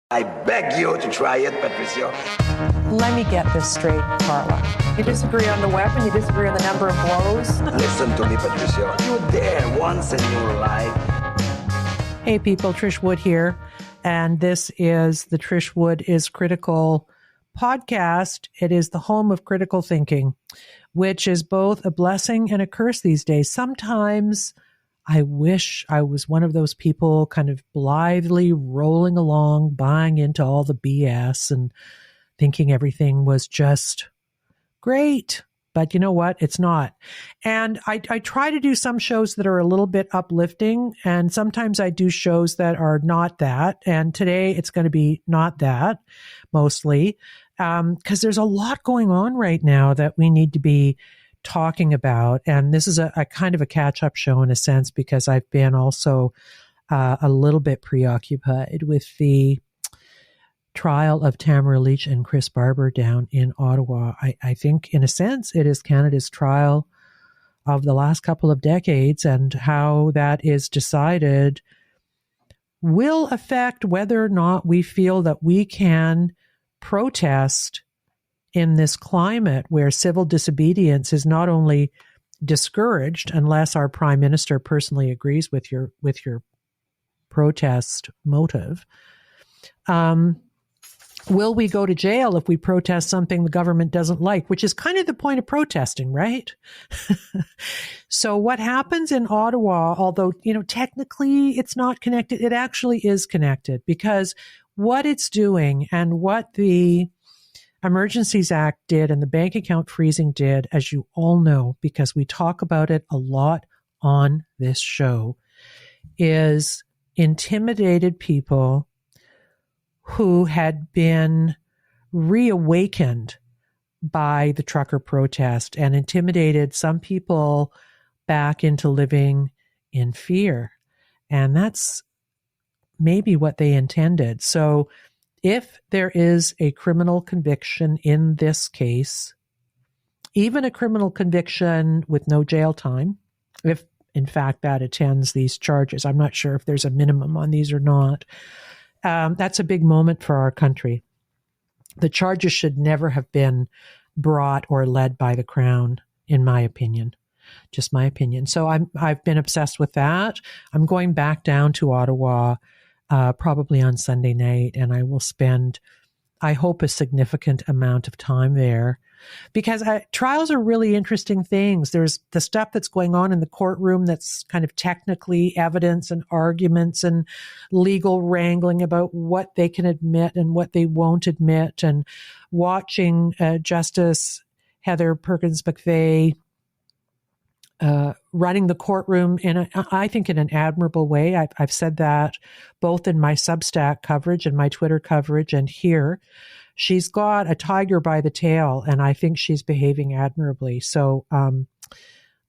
I beg you to try it, Patricia. Let me get this straight, Carla. You disagree on the weapon, you disagree on the number of blows. Listen to me, Patricia. You dare once in your life. Hey people, Trish Wood here, and this is the Trish Wood is Critical podcast. It is the home of critical thinking, which is both a blessing and a curse these days. Sometimes I wish I was one of those people kind of blithely rolling along, buying into all the BS and thinking everything was just great. But you know what? It's not. And I try to do some shows that are a little bit uplifting, and sometimes I do shows that are not that. And today it's going to be not that, mostly, because there's a lot going on right now that we need to be talking about. And this is a kind of a catch-up show in a sense, because I've been also a little bit preoccupied with the trial of Tamara Lich and Chris Barber down in Ottawa. I think, in a sense, it is Canada's trial of the last couple of decades, and how that is decided will affect whether or not we feel that we can protest in this climate where civil disobedience is not only discouraged unless our prime minister personally agrees with your protest motive. Will we go to jail if we protest something the government doesn't like, which is kind of the point of protesting, right? So what happens in Ottawa, although, technically it's not connected, it actually is connected, because what it's doing and what the Emergencies Act did and the bank account freezing did, as you all know, because we talk about it a lot on this show, is intimidated people who had been reawakened by the trucker protest, and intimidated some people back into living in fear. And that's maybe what they intended. So if there is a criminal conviction in this case, even a criminal conviction with no jail time, if in fact that attends these charges, I'm not sure if there's a minimum on these or not, that's a big moment for our country. The charges should never have been brought or led by the Crown, in my opinion. Just my opinion. So I've been obsessed with that. I'm going back down to Ottawa probably on Sunday night, and I will spend, I hope, a significant amount of time there, because trials are really interesting things. There's the stuff that's going on in the courtroom that's kind of technically evidence and arguments and legal wrangling about what they can admit and what they won't admit, and watching Justice Heather Perkins McVeigh running the courtroom I think in an admirable way. I've said that both in my Substack coverage and my Twitter coverage and here. She's got a tiger by the tail, and I think she's behaving admirably. So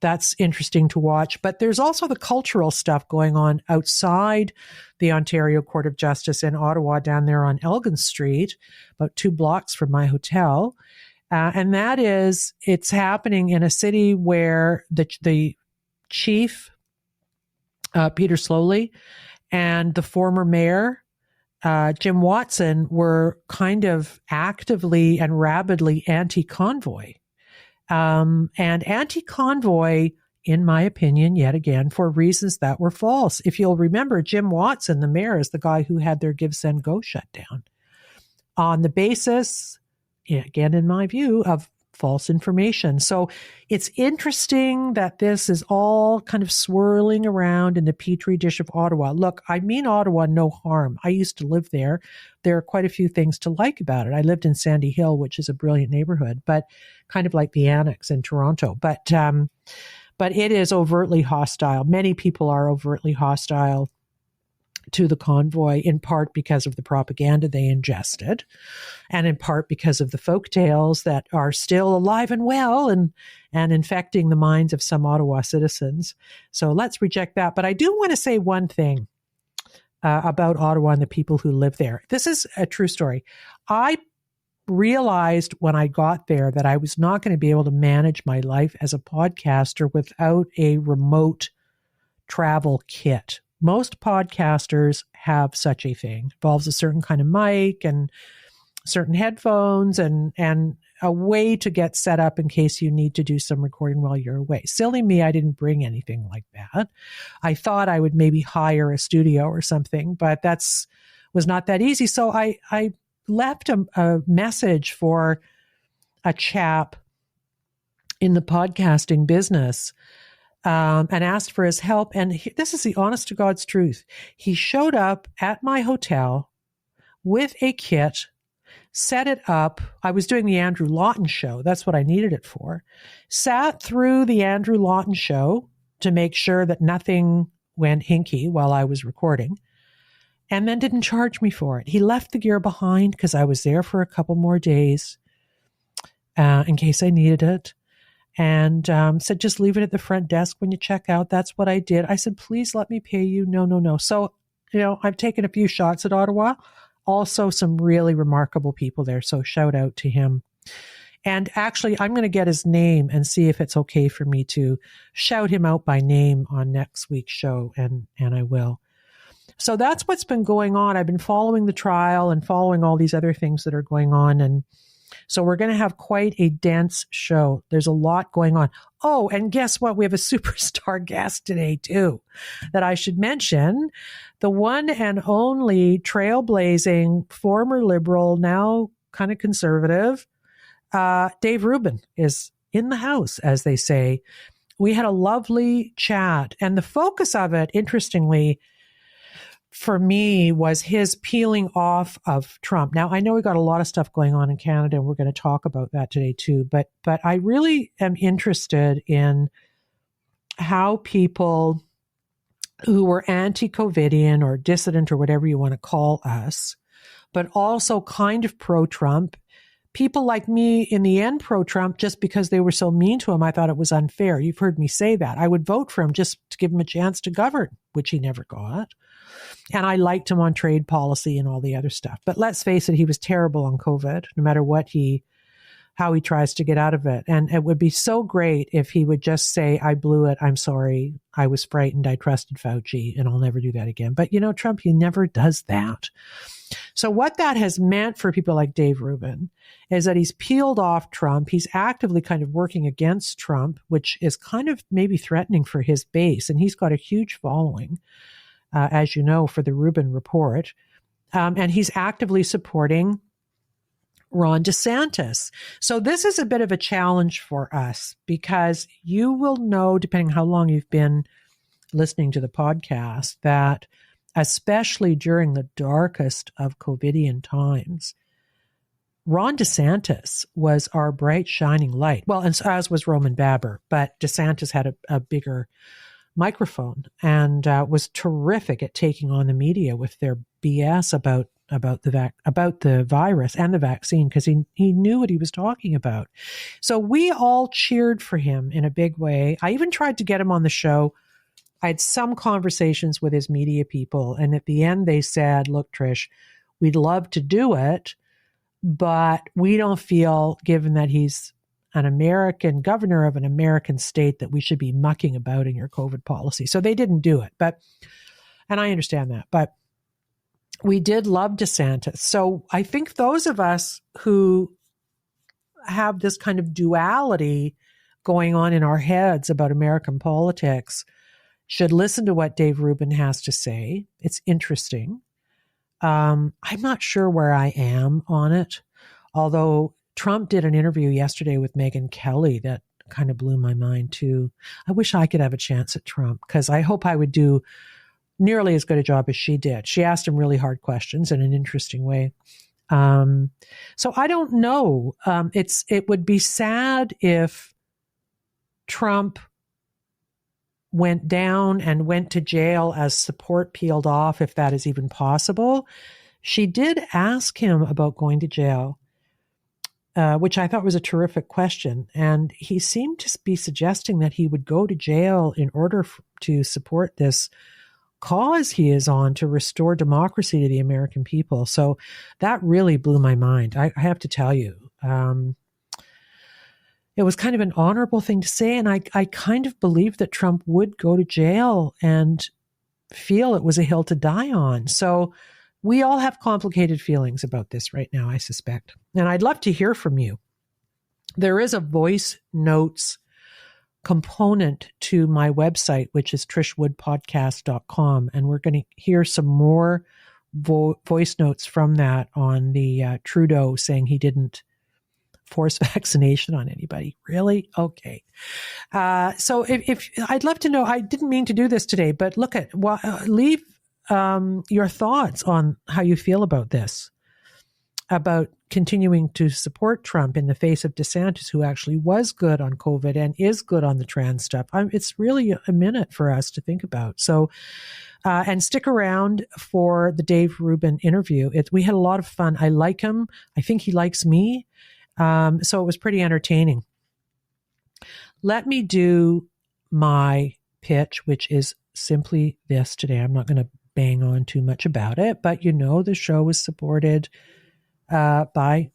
that's interesting to watch. But there's also the cultural stuff going on outside the Ontario Court of Justice in Ottawa, down there on Elgin Street, about 2 blocks from my hotel. And that is, it's happening in a city where the chief, Peter Slowly, and the former mayor, Jim Watson, were kind of actively and rabidly anti-convoy. And anti-convoy, in my opinion, yet again, for reasons that were false. If you'll remember, Jim Watson, the mayor, is the guy who had their Give, Send, Go shut down on the basis, again, in my view, of false information. So it's interesting that this is all kind of swirling around in the petri dish of Ottawa. Look, I mean Ottawa no harm. I used to live there. There are quite a few things to like about it. I lived in Sandy Hill, which is a brilliant neighborhood, but kind of like the Annex in Toronto. But it is overtly hostile. Many people are overtly hostile to the convoy, in part because of the propaganda they ingested, and in part because of the folk tales that are still alive and well and infecting the minds of some Ottawa citizens. So let's reject that. But I do want to say one thing about Ottawa and the people who live there. This is a true story. I realized when I got there that I was not going to be able to manage my life as a podcaster without a remote travel kit. Most podcasters have such a thing. It involves a certain kind of mic and certain headphones and a way to get set up in case you need to do some recording while you're away. Silly me, I didn't bring anything like that. I thought I would maybe hire a studio or something, but was not that easy. So I left a message for a chap in the podcasting business and asked for his help. And this is the honest to God's truth. He showed up at my hotel with a kit, set it up. I was doing the Andrew Lawton show. That's what I needed it for. Sat through the Andrew Lawton show to make sure that nothing went hinky while I was recording, and then didn't charge me for it. He left the gear behind because I was there for a couple more days in case I needed it, and said, just leave it at the front desk when you check out. That's what I did. I said, please let me pay you. No. So, I've taken a few shots at Ottawa. Also some really remarkable people there. So shout out to him. And actually, I'm going to get his name and see if it's okay for me to shout him out by name on next week's show. And I will. So that's what's been going on. I've been following the trial and following all these other things that are going on. And so we're going to have quite a dense show. There's a lot going on. Oh, and guess what? We have a superstar guest today too, that I should mention. The one and only trailblazing former Liberal, now kind of conservative, Dave Rubin is in the house, as they say. We had a lovely chat, and the focus of it, interestingly, for me, was his peeling off of Trump. Now, I know we got a lot of stuff going on in Canada, and we're going to talk about that today too, but I really am interested in how people who were anti-COVIDian or dissident or whatever you want to call us, but also kind of pro-Trump, people like me in the end pro-Trump just because they were so mean to him, I thought it was unfair. You've heard me say that. I would vote for him just to give him a chance to govern, which he never got. And I liked him on trade policy and all the other stuff. But let's face it, he was terrible on COVID, no matter how he tries to get out of it. And it would be so great if he would just say, I blew it. I'm sorry. I was frightened. I trusted Fauci and I'll never do that again. But Trump, he never does that. So what that has meant for people like Dave Rubin is that he's peeled off Trump. He's actively kind of working against Trump, which is kind of maybe threatening for his base. And he's got a huge following, as you know, for the Rubin Report. And he's actively supporting Ron DeSantis. So this is a bit of a challenge for us because you will know, depending how long you've been listening to the podcast, that especially during the darkest of COVIDian times, Ron DeSantis was our bright, shining light. Well, and as was Roman Baber, but DeSantis had a bigger microphone and was terrific at taking on the media with their BS about the virus and the vaccine, because he knew what he was talking about. So we all cheered for him in a big way. I even tried to get him on the show. I had some conversations with his media people, and at the end they said, look, Trish, we'd love to do it, but we don't feel, given that he's an American governor of an American state, that we should be mucking about in your COVID policy. So they didn't do it. And I understand that, but we did love DeSantis. So I think those of us who have this kind of duality going on in our heads about American politics should listen to what Dave Rubin has to say. It's interesting. I'm not sure where I am on it, although Trump did an interview yesterday with Megyn Kelly that kind of blew my mind too. I wish I could have a chance at Trump, because I hope I would do nearly as good a job as she did. She asked him really hard questions in an interesting way. So I don't know. It would be sad if Trump went down and went to jail as support peeled off, if that is even possible. She did ask him about going to jail, which I thought was a terrific question. And he seemed to be suggesting that he would go to jail in order to support this cause he is on to restore democracy to the American people. So that really blew my mind. I have to tell you, it was kind of an honorable thing to say. And I kind of believed that Trump would go to jail and feel it was a hill to die on. So we all have complicated feelings about this right now, I suspect. And I'd love to hear from you. There is a voice notes component to my website, which is trishwoodpodcast.com. And we're going to hear some more voice notes from that on the Trudeau saying he didn't force vaccination on anybody. Really? Okay. So if I'd love to know, I didn't mean to do this today, but leave your thoughts on how you feel about this, about continuing to support Trump in the face of DeSantis, who actually was good on COVID and is good on the trans stuff. It's really a minute for us to think about. So, and stick around for the Dave Rubin interview. We had a lot of fun. I like him. I think he likes me. So it was pretty entertaining. Let me do my pitch, which is simply this today. I'm not going to bang on too much about it, but the show is supported by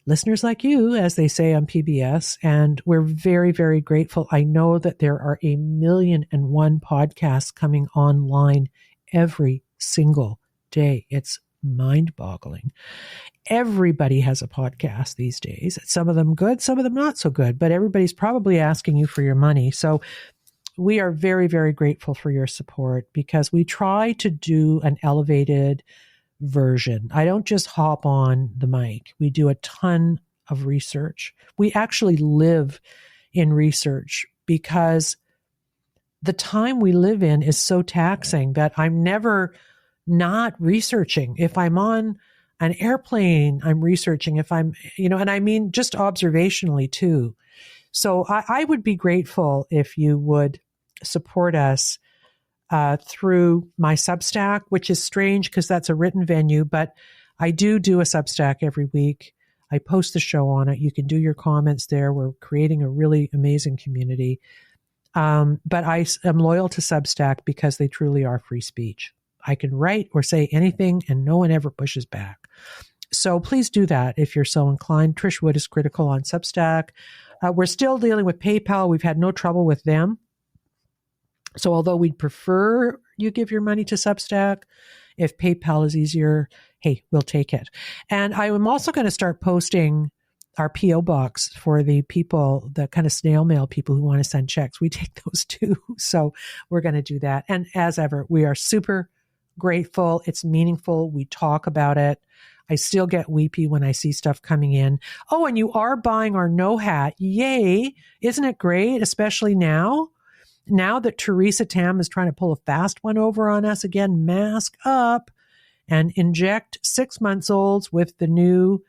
listeners like you, as they say on PBS, and we're very, very grateful. I know that there are 1,000,001 podcasts coming online every single day. It's mind-boggling. Everybody has a podcast these days. Some of them good, some of them not so good, but everybody's probably asking you for your money. So we are very, very grateful for your support because we try to do an elevated version. I don't just hop on the mic. We do a ton of research. We actually live in research because the time we live in is so taxing that I'm never not researching. If I'm on an airplane, I'm researching. If I'm, and I mean just observationally too. So I would be grateful if you would support us through my Substack, which is strange because that's a written venue, but I do a Substack every week. I post the show on it. You can do your comments there. We're creating a really amazing community. But I am loyal to Substack because they truly are free speech. I can write or say anything and no one ever pushes back. So please do that if you're so inclined. Trish Wood is Critical on Substack. We're still dealing with PayPal. We've had no trouble with them. So although we'd prefer you give your money to Substack, if PayPal is easier, hey, we'll take it. And I am also going to start posting our P.O. box for the people, the kind of snail mail people who want to send checks. We take those too. So we're going to do that. And as ever, we are super grateful. It's meaningful. We talk about it. I still get weepy when I see stuff coming in. Oh, and you are buying our no hat. Yay. Isn't it great? Especially now that Theresa Tam is trying to pull a fast one over on us again. Mask up and inject 6-month-olds with the new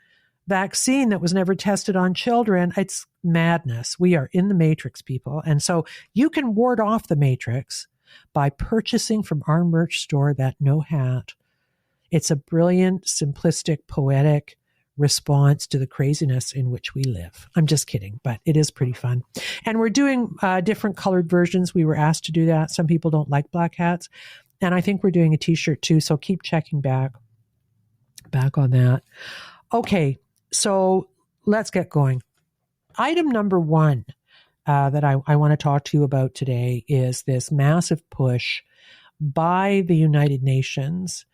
vaccine that was never tested on children. It's madness. We are in the matrix, people. And so you can ward off the matrix by purchasing from our merch store that no hat. It's a brilliant, simplistic, poetic response to the craziness in which we live. I'm just kidding, but it is pretty fun. And we're doing different colored versions. We were asked to do that. Some people don't like black hats. And I think we're doing a t-shirt too. So keep checking back on that. Okay. So let's get going. Item number one that I want to talk to you about today is this massive push by the United Nations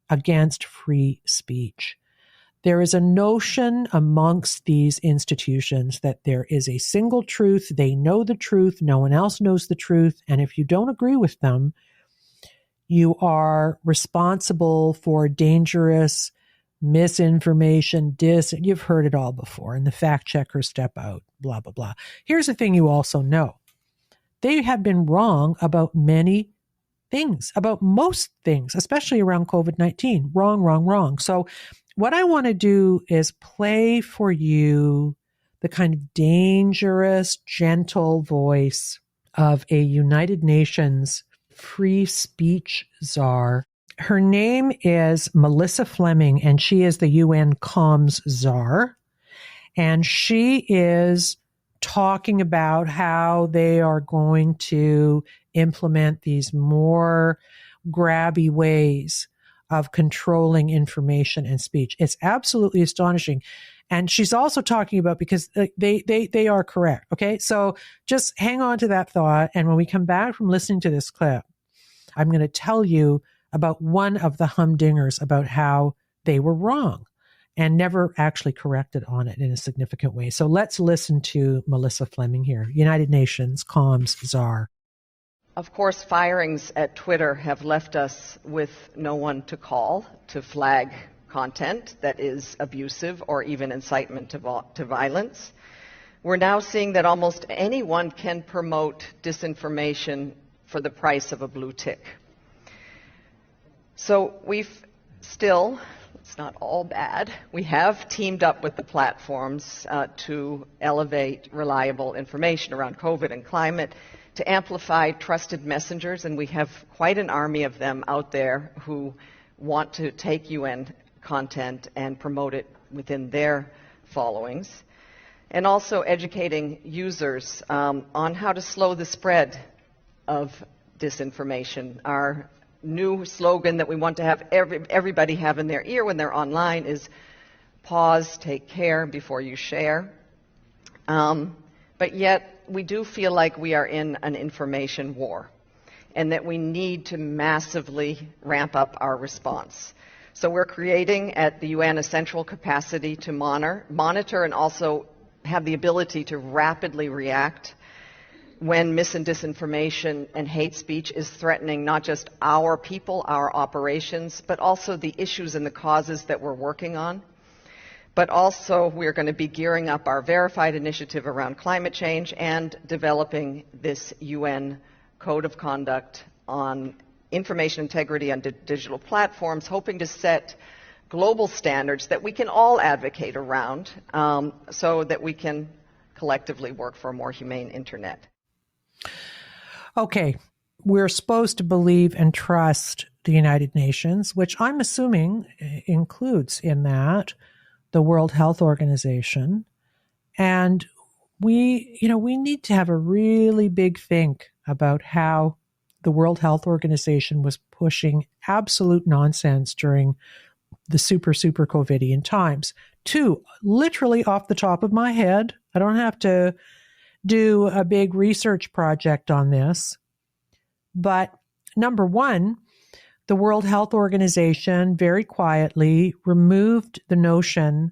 against free speech. There is a notion amongst these institutions that there is a single truth. They know the truth. No one else knows the truth. And if you don't agree with them, you are responsible for dangerous misinformation, you've heard it all before, and the fact checkers step out, blah, blah, blah. Here's the thing you also know. They have been wrong about many things, about most things, especially around COVID-19. Wrong. So what I want to do is play for you the kind of dangerous, gentle voice of a United Nations free speech czar. Her name is Melissa Fleming, and she is the UN Comms Czar. And she is talking about how they are going to implement these more grabby ways of controlling information and speech. It's absolutely astonishing. And she's also talking about, because they are correct. Okay. So just hang on to that thought. And when we come back from listening to this clip, I'm going to tell you about one of the humdingers about how they were wrong and never actually corrected on it in a significant way. So let's listen to Melissa Fleming here, United Nations comms czar. Of course, firings at Twitter have left us with no one to call to flag content that is abusive or even incitement to violence. We're now seeing that almost anyone can promote disinformation for the price of a blue tick. So it's not all bad. We have teamed up with the platforms to elevate reliable information around COVID and climate, to amplify trusted messengers, and we have quite an army of them out there who want to take UN content and promote it within their followings, and also educating users on how to slow the spread of disinformation. Our new slogan that we want to have everybody have in their ear when they're online is pause, take care before you share. But yet we do feel like we are in an information war and that we need to massively ramp up our response. So we're creating at the UN a central capacity to monitor and also have the ability to rapidly react when mis and disinformation and hate speech is threatening not just our people, our operations, but also the issues and the causes that we're working on. But also we're going to be gearing up our verified initiative around climate change and developing this UN code of conduct on information integrity on digital platforms, hoping to set global standards that we can all advocate around so that we can collectively work for a more humane internet. Okay, we're supposed to believe and trust the United Nations, which I'm assuming includes in that the World Health Organization. And we need to have a really big think about how the World Health Organization was pushing absolute nonsense during the super COVIDian times. Two, literally off the top of my head, I don't have to do a big research project on this, but number one, the World Health Organization very quietly removed the notion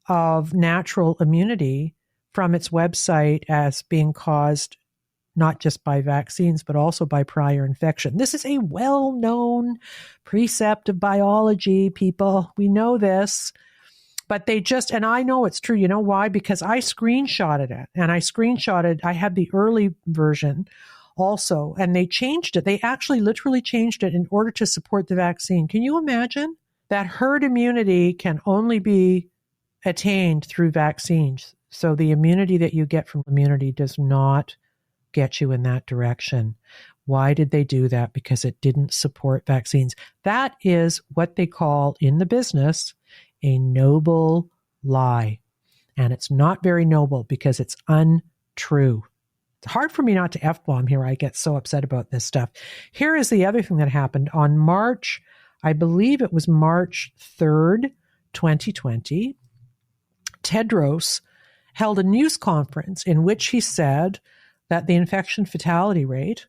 of natural immunity from its website as being caused not just by vaccines, but also by prior infection. This is a well-known precept of biology, people. We know this, but and I know it's true. You know why? Because I screenshotted it, and I had the early version also, and they changed it. They actually literally changed it in order to support the vaccine. Can you imagine that herd immunity can only be attained through vaccines? So the immunity that you get from immunity does not get you in that direction. Why did they do that? Because it didn't support vaccines. That is what they call in the business a noble lie. And it's not very noble because it's untrue. It's hard for me not to F-bomb here. I get so upset about this stuff. Here is the other thing that happened on March, I believe it was March 3rd, 2020. Tedros held a news conference in which he said that the infection fatality rate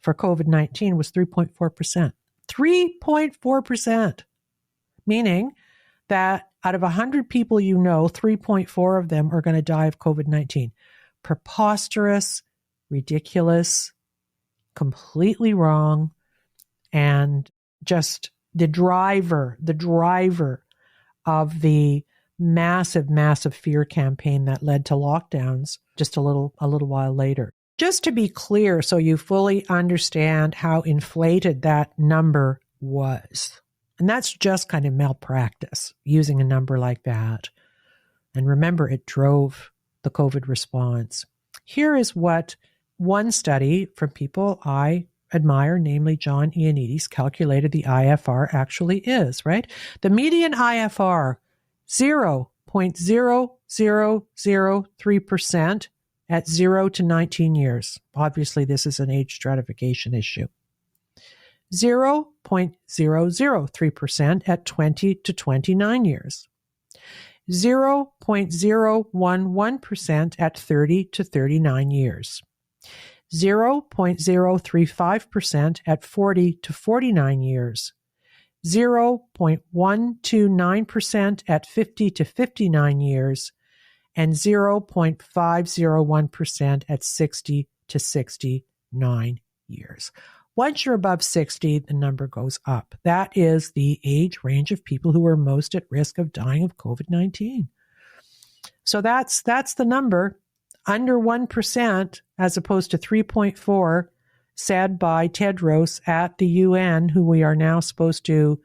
for COVID-19 was 3.4%. 3.4%, meaning that out of 100 people 3.4 of them are going to die of COVID-19. Preposterous, ridiculous, completely wrong, and just the driver of the massive fear campaign that led to lockdowns just a little while later. Just to be clear, so you fully understand how inflated that number was. And that's just kind of malpractice, using a number like that. And remember, it drove the COVID response. Here is what one study from people I admire, namely John Ioannidis, calculated the IFR actually is, right? The median IFR, 0.0003% at 0 to 19 years. Obviously, this is an age stratification issue. 0.003% at 20 to 29 years. 0.011% at 30 to 39 years. 0.035% at 40 to 49 years, 0.129% at 50 to 59 years, and 0.501% at 60 to 69 years. Once you're above 60, the number goes up. That is the age range of people who are most at risk of dying of COVID-19. So that's the number, under 1% as opposed to 3.4 said by Tedros at the UN, who we are now supposed to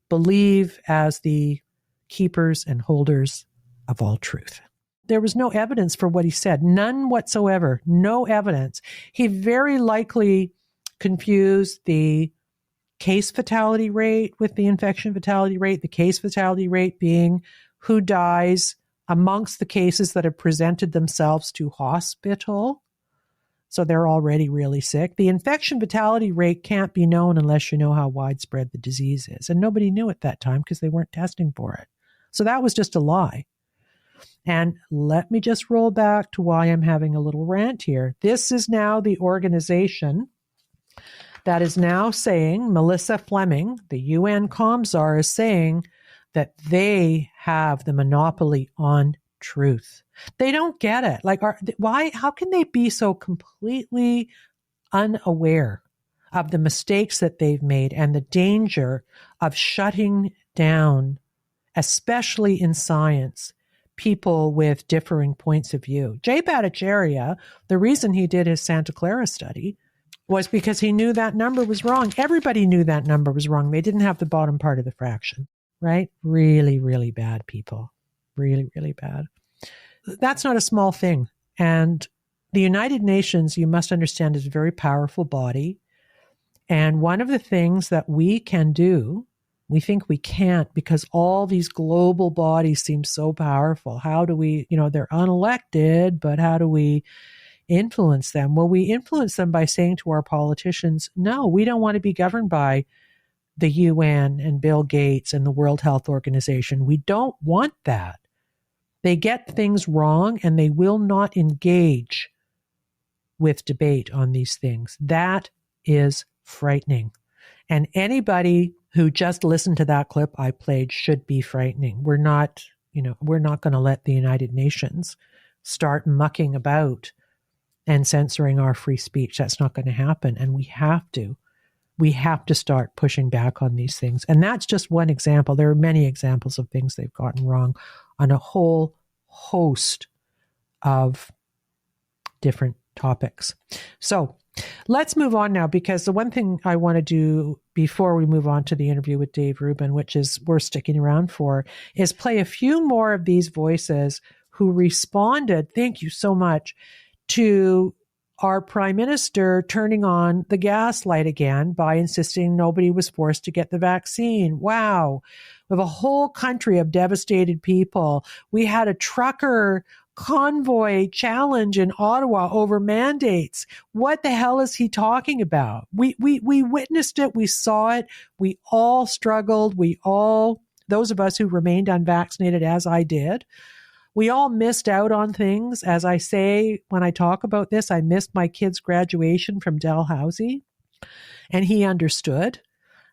believe as the keepers and holders of all truth. There was no evidence for what he said, none whatsoever, no evidence. He very likely confused the case fatality rate with the infection fatality rate, the case fatality rate being who dies amongst the cases that have presented themselves to hospital. So they're already really sick. The infection fatality rate can't be known unless you know how widespread the disease is. And nobody knew at that time because they weren't testing for it. So that was just a lie. And let me just roll back to why I'm having a little rant here. This is now the organization that is now saying, Melissa Fleming, the UN Commissar, is saying that they have the monopoly on truth. They don't get it. Like, why? How can they be so completely unaware of the mistakes that they've made and the danger of shutting down, especially in science, people with differing points of view? Jay Bhattacharya, the reason he did his Santa Clara study was because he knew that number was wrong. Everybody knew that number was wrong. They didn't have the bottom part of the fraction, right? Really, really bad people. Really, really bad. That's not a small thing. And the United Nations, you must understand, is a very powerful body. And one of the things that we can do, we think we can't because all these global bodies seem so powerful. How do we, they're unelected, but how do we influence them? Well, we influence them by saying to our politicians, no, we don't want to be governed by the UN and Bill Gates and the World Health Organization. We don't want that. They get things wrong and they will not engage with debate on these things. That is frightening. And anybody who just listened to that clip I played should be frightening. We're not going to let the United Nations start mucking about and censoring our free speech. That's not going to happen. And we have to start pushing back on these things. And that's just one example. There are many examples of things they've gotten wrong on a whole host of different topics. So let's move on now, because the one thing I want to do before we move on to the interview with Dave Rubin, which is we're sticking around for, is play a few more of these voices who responded, thank you so much, to our Prime Minister turning on the gaslight again by insisting nobody was forced to get the vaccine. Wow. We have a whole country of devastated people. We had a trucker convoy challenge in Ottawa over mandates. What the hell is he talking about? We witnessed it. We saw it. We all struggled. Those of us who remained unvaccinated, as I did, we all missed out on things. As I say, when I talk about this, I missed my kid's graduation from Dalhousie, and he understood.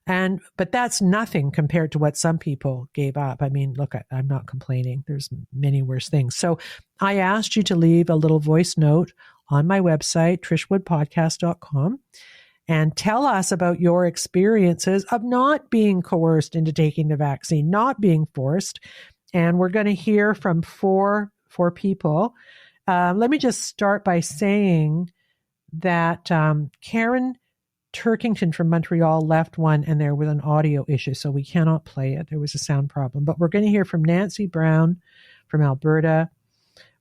But that's nothing compared to what some people gave up. I mean, look, I'm not complaining. There's many worse things. So I asked you to leave a little voice note on my website, trishwoodpodcast.com, and tell us about your experiences of not being coerced into taking the vaccine, not being forced. And we're going to hear from four people. Let me just start by saying that Karen Turkington from Montreal left one, and there was an audio issue, so we cannot play it. There was a sound problem. But we're going to hear from Nancy Brown from Alberta,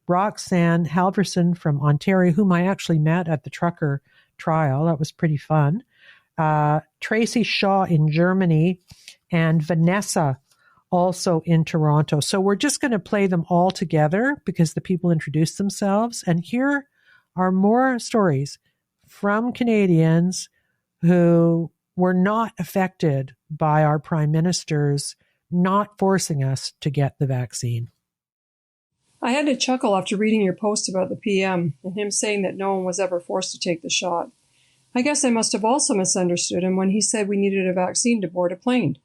Roxanne Halverson from Ontario, whom I actually met at the trucker trial. That was pretty fun. Tracy Shaw in Germany, and Vanessa also in Toronto. So we're just going to play them all together because the people introduced themselves. And here are more stories from Canadians who were not affected by our Prime Minister's not forcing us to get the vaccine. I had to chuckle after reading your post about the PM and him saying that no one was ever forced to take the shot. I guess I must have also misunderstood him when he said we needed a vaccine to board a plane.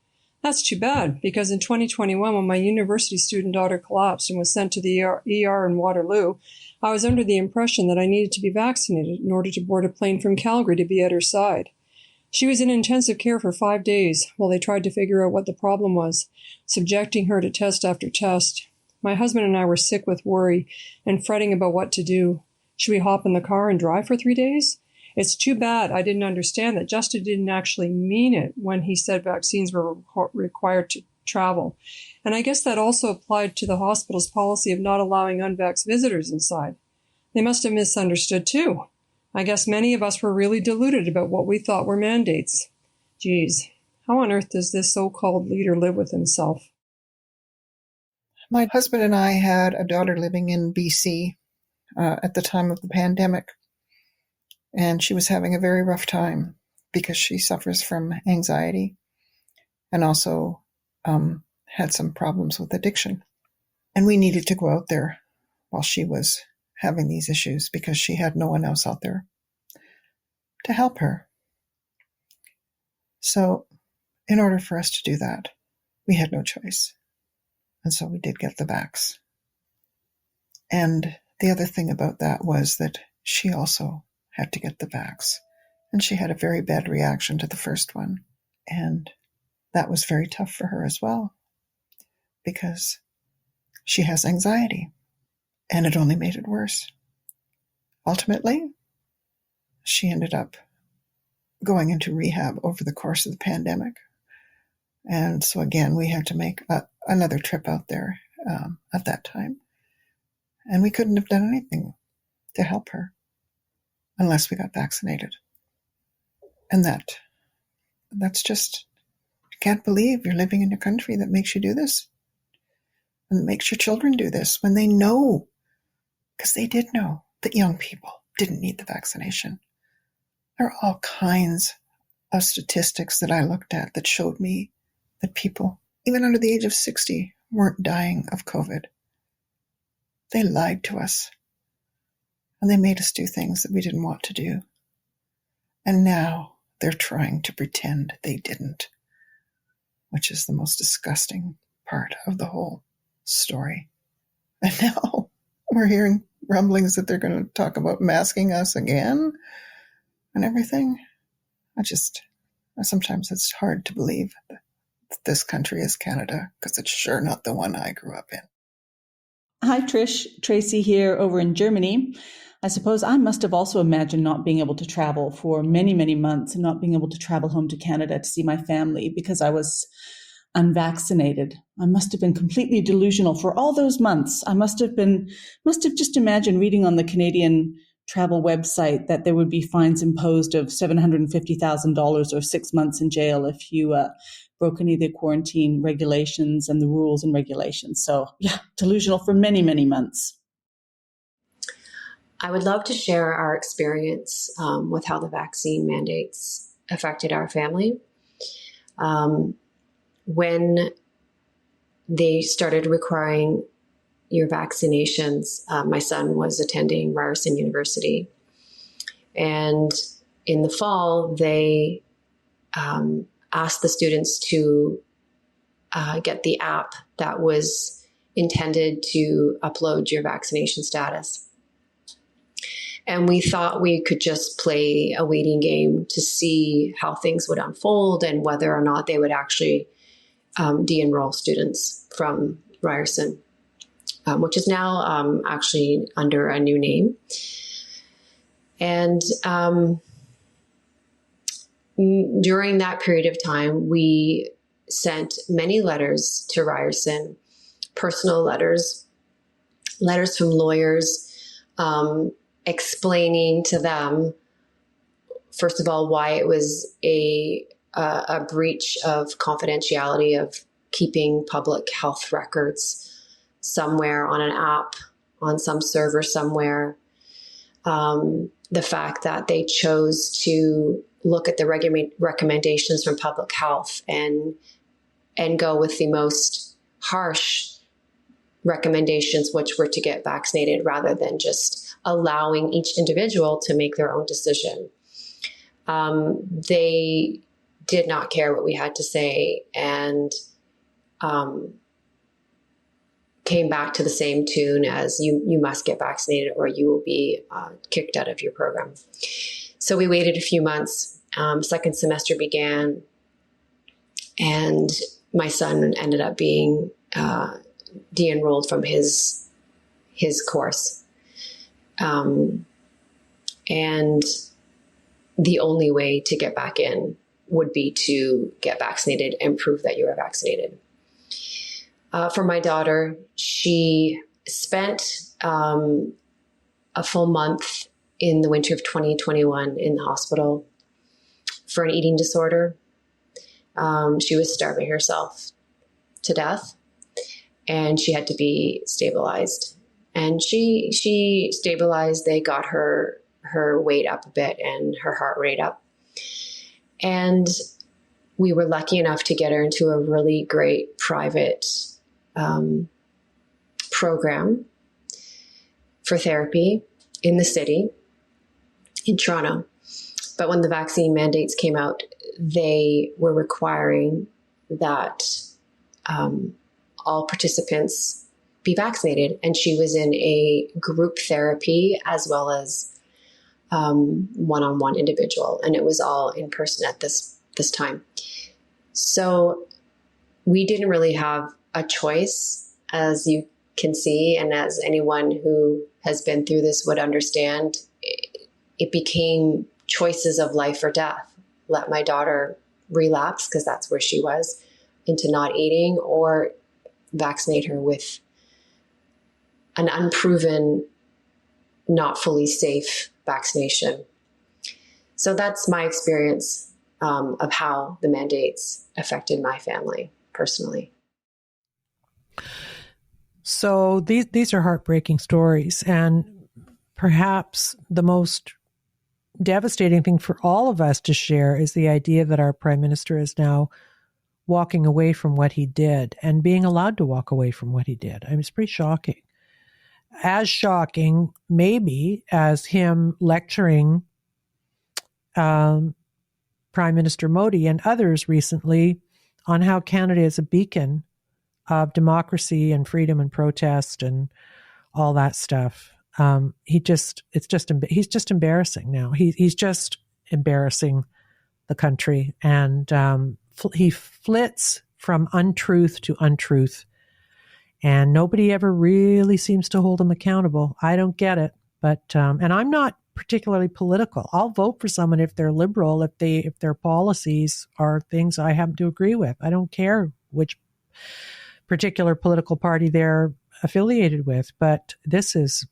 That's too bad, because in 2021, when my university student daughter collapsed and was sent to the ER in Waterloo, I was under the impression that I needed to be vaccinated in order to board a plane from Calgary to be at her side. She was in intensive care for 5 days while they tried to figure out what the problem was, subjecting her to test after test. My husband and I were sick with worry and fretting about what to do. Should we hop in the car and drive for 3 days? It's too bad I didn't understand that Justin didn't actually mean it when he said vaccines were required to travel. And I guess that also applied to the hospital's policy of not allowing unvaxxed visitors inside. They must have misunderstood too. I guess many of us were really deluded about what we thought were mandates. Geez, how on earth does this so-called leader live with himself? My husband and I had a daughter living in BC at the time of the pandemic, and she was having a very rough time because she suffers from anxiety and also had some problems with addiction. And we needed to go out there while she was having these issues because she had no one else out there to help her. So in order for us to do that, we had no choice. And so we did get the vax. And the other thing about that was that she also had to get the vax. And she had a very bad reaction to the first one. And that was very tough for her as well, because she has anxiety. And it only made it worse. Ultimately, she ended up going into rehab over the course of the pandemic. And so again, we had to make another trip out there at that time. And we couldn't have done anything to help her unless we got vaccinated. And that's just, you can't believe you're living in a country that makes you do this and makes your children do this when they know, because they did know that young people didn't need the vaccination. There are all kinds of statistics that I looked at that showed me that people, even under the age of 60, weren't dying of COVID. They lied to us, and they made us do things that we didn't want to do. And now they're trying to pretend they didn't, which is the most disgusting part of the whole story. And now we're hearing rumblings that they're going to talk about masking us again and everything. Sometimes it's hard to believe that this country is Canada, because it's sure not the one I grew up in. Hi, Trish. Tracy here over in Germany. I suppose I must have also imagined not being able to travel for many, many months and not being able to travel home to Canada to see my family because I was unvaccinated. I must have been completely delusional for all those months. I must have just imagined reading on the Canadian travel website that there would be fines imposed of $750,000 or 6 months in jail if you broke any of the quarantine regulations and the rules and regulations. So yeah, delusional for many, many months. I would love to share our experience with how the vaccine mandates affected our family. When they started requiring your vaccinations, my son was attending Ryerson University. And in the fall, they asked the students to get the app that was intended to upload your vaccination status. And we thought we could just play a waiting game to see how things would unfold and whether or not they would actually de-enroll students from Ryerson, which is now actually under a new name. And during that period of time, we sent many letters to Ryerson, personal letters from lawyers, explaining to them, first of all, why it was a breach of confidentiality of keeping public health records somewhere on an app, on some server somewhere. The fact that they chose to look at the recommendations from public health and go with the most harsh recommendations, which were to get vaccinated rather than just allowing each individual to make their own decision. They did not care what we had to say and came back to the same tune as you must get vaccinated or you will be kicked out of your program. So we waited a few months. Second semester began, and my son ended up being de-enrolled from his course. And the only way to get back in would be to get vaccinated and prove that you are vaccinated. For my daughter, she spent a full month in the winter of 2021 in the hospital for an eating disorder. She was starving herself to death, and she had to be stabilized. And she stabilized. They got her weight up a bit and her heart rate up. And we were lucky enough to get her into a really great private program for therapy in the city, in Toronto. But when the vaccine mandates came out, they were requiring that all participants be vaccinated. And she was in a group therapy as well as one-on-one individual. And it was all in person at this time. So we didn't really have a choice, as you can see, and as anyone who has been through this would understand. It became choices of life or death. Let my daughter relapse, because that's where she was, into not eating, or vaccinate her with an unproven, not fully safe vaccination. So that's my experience of how the mandates affected my family personally. So these are heartbreaking stories, and perhaps the most devastating thing for all of us to share is the idea that our Prime Minister is now walking away from what he did and being allowed to walk away from what he did. I mean, it's pretty shocking. As shocking, maybe, as him lecturing Prime Minister Modi and others recently on how Canada is a beacon of democracy and freedom and protest and all that stuff. He's just embarrassing now. He's just embarrassing the country, and he flits from untruth to untruth, and nobody ever really seems to hold him accountable. I don't get it, but and I'm not particularly political. I'll vote for someone if they're liberal, if their policies are things I happen to agree with. I don't care which particular political party they're affiliated with, but this is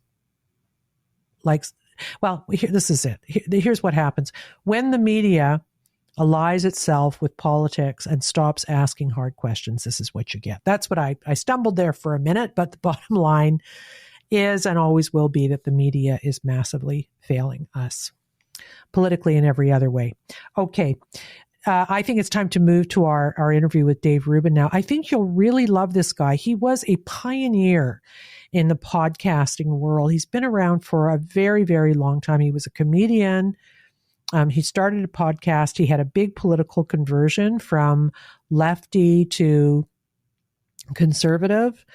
this is it. Here's what happens. When the media allies itself with politics and stops asking hard questions, this is what you get. That's what I stumbled there for a minute, but the bottom line is and always will be that the media is massively failing us politically and every other way. Okay. I think it's time to move to our interview with Dave Rubin now. I think you'll really love this guy. He was a pioneer in the podcasting world. He's been around for a very, very long time. He was a comedian. He started a podcast. He had a big political conversion from lefty to conservative.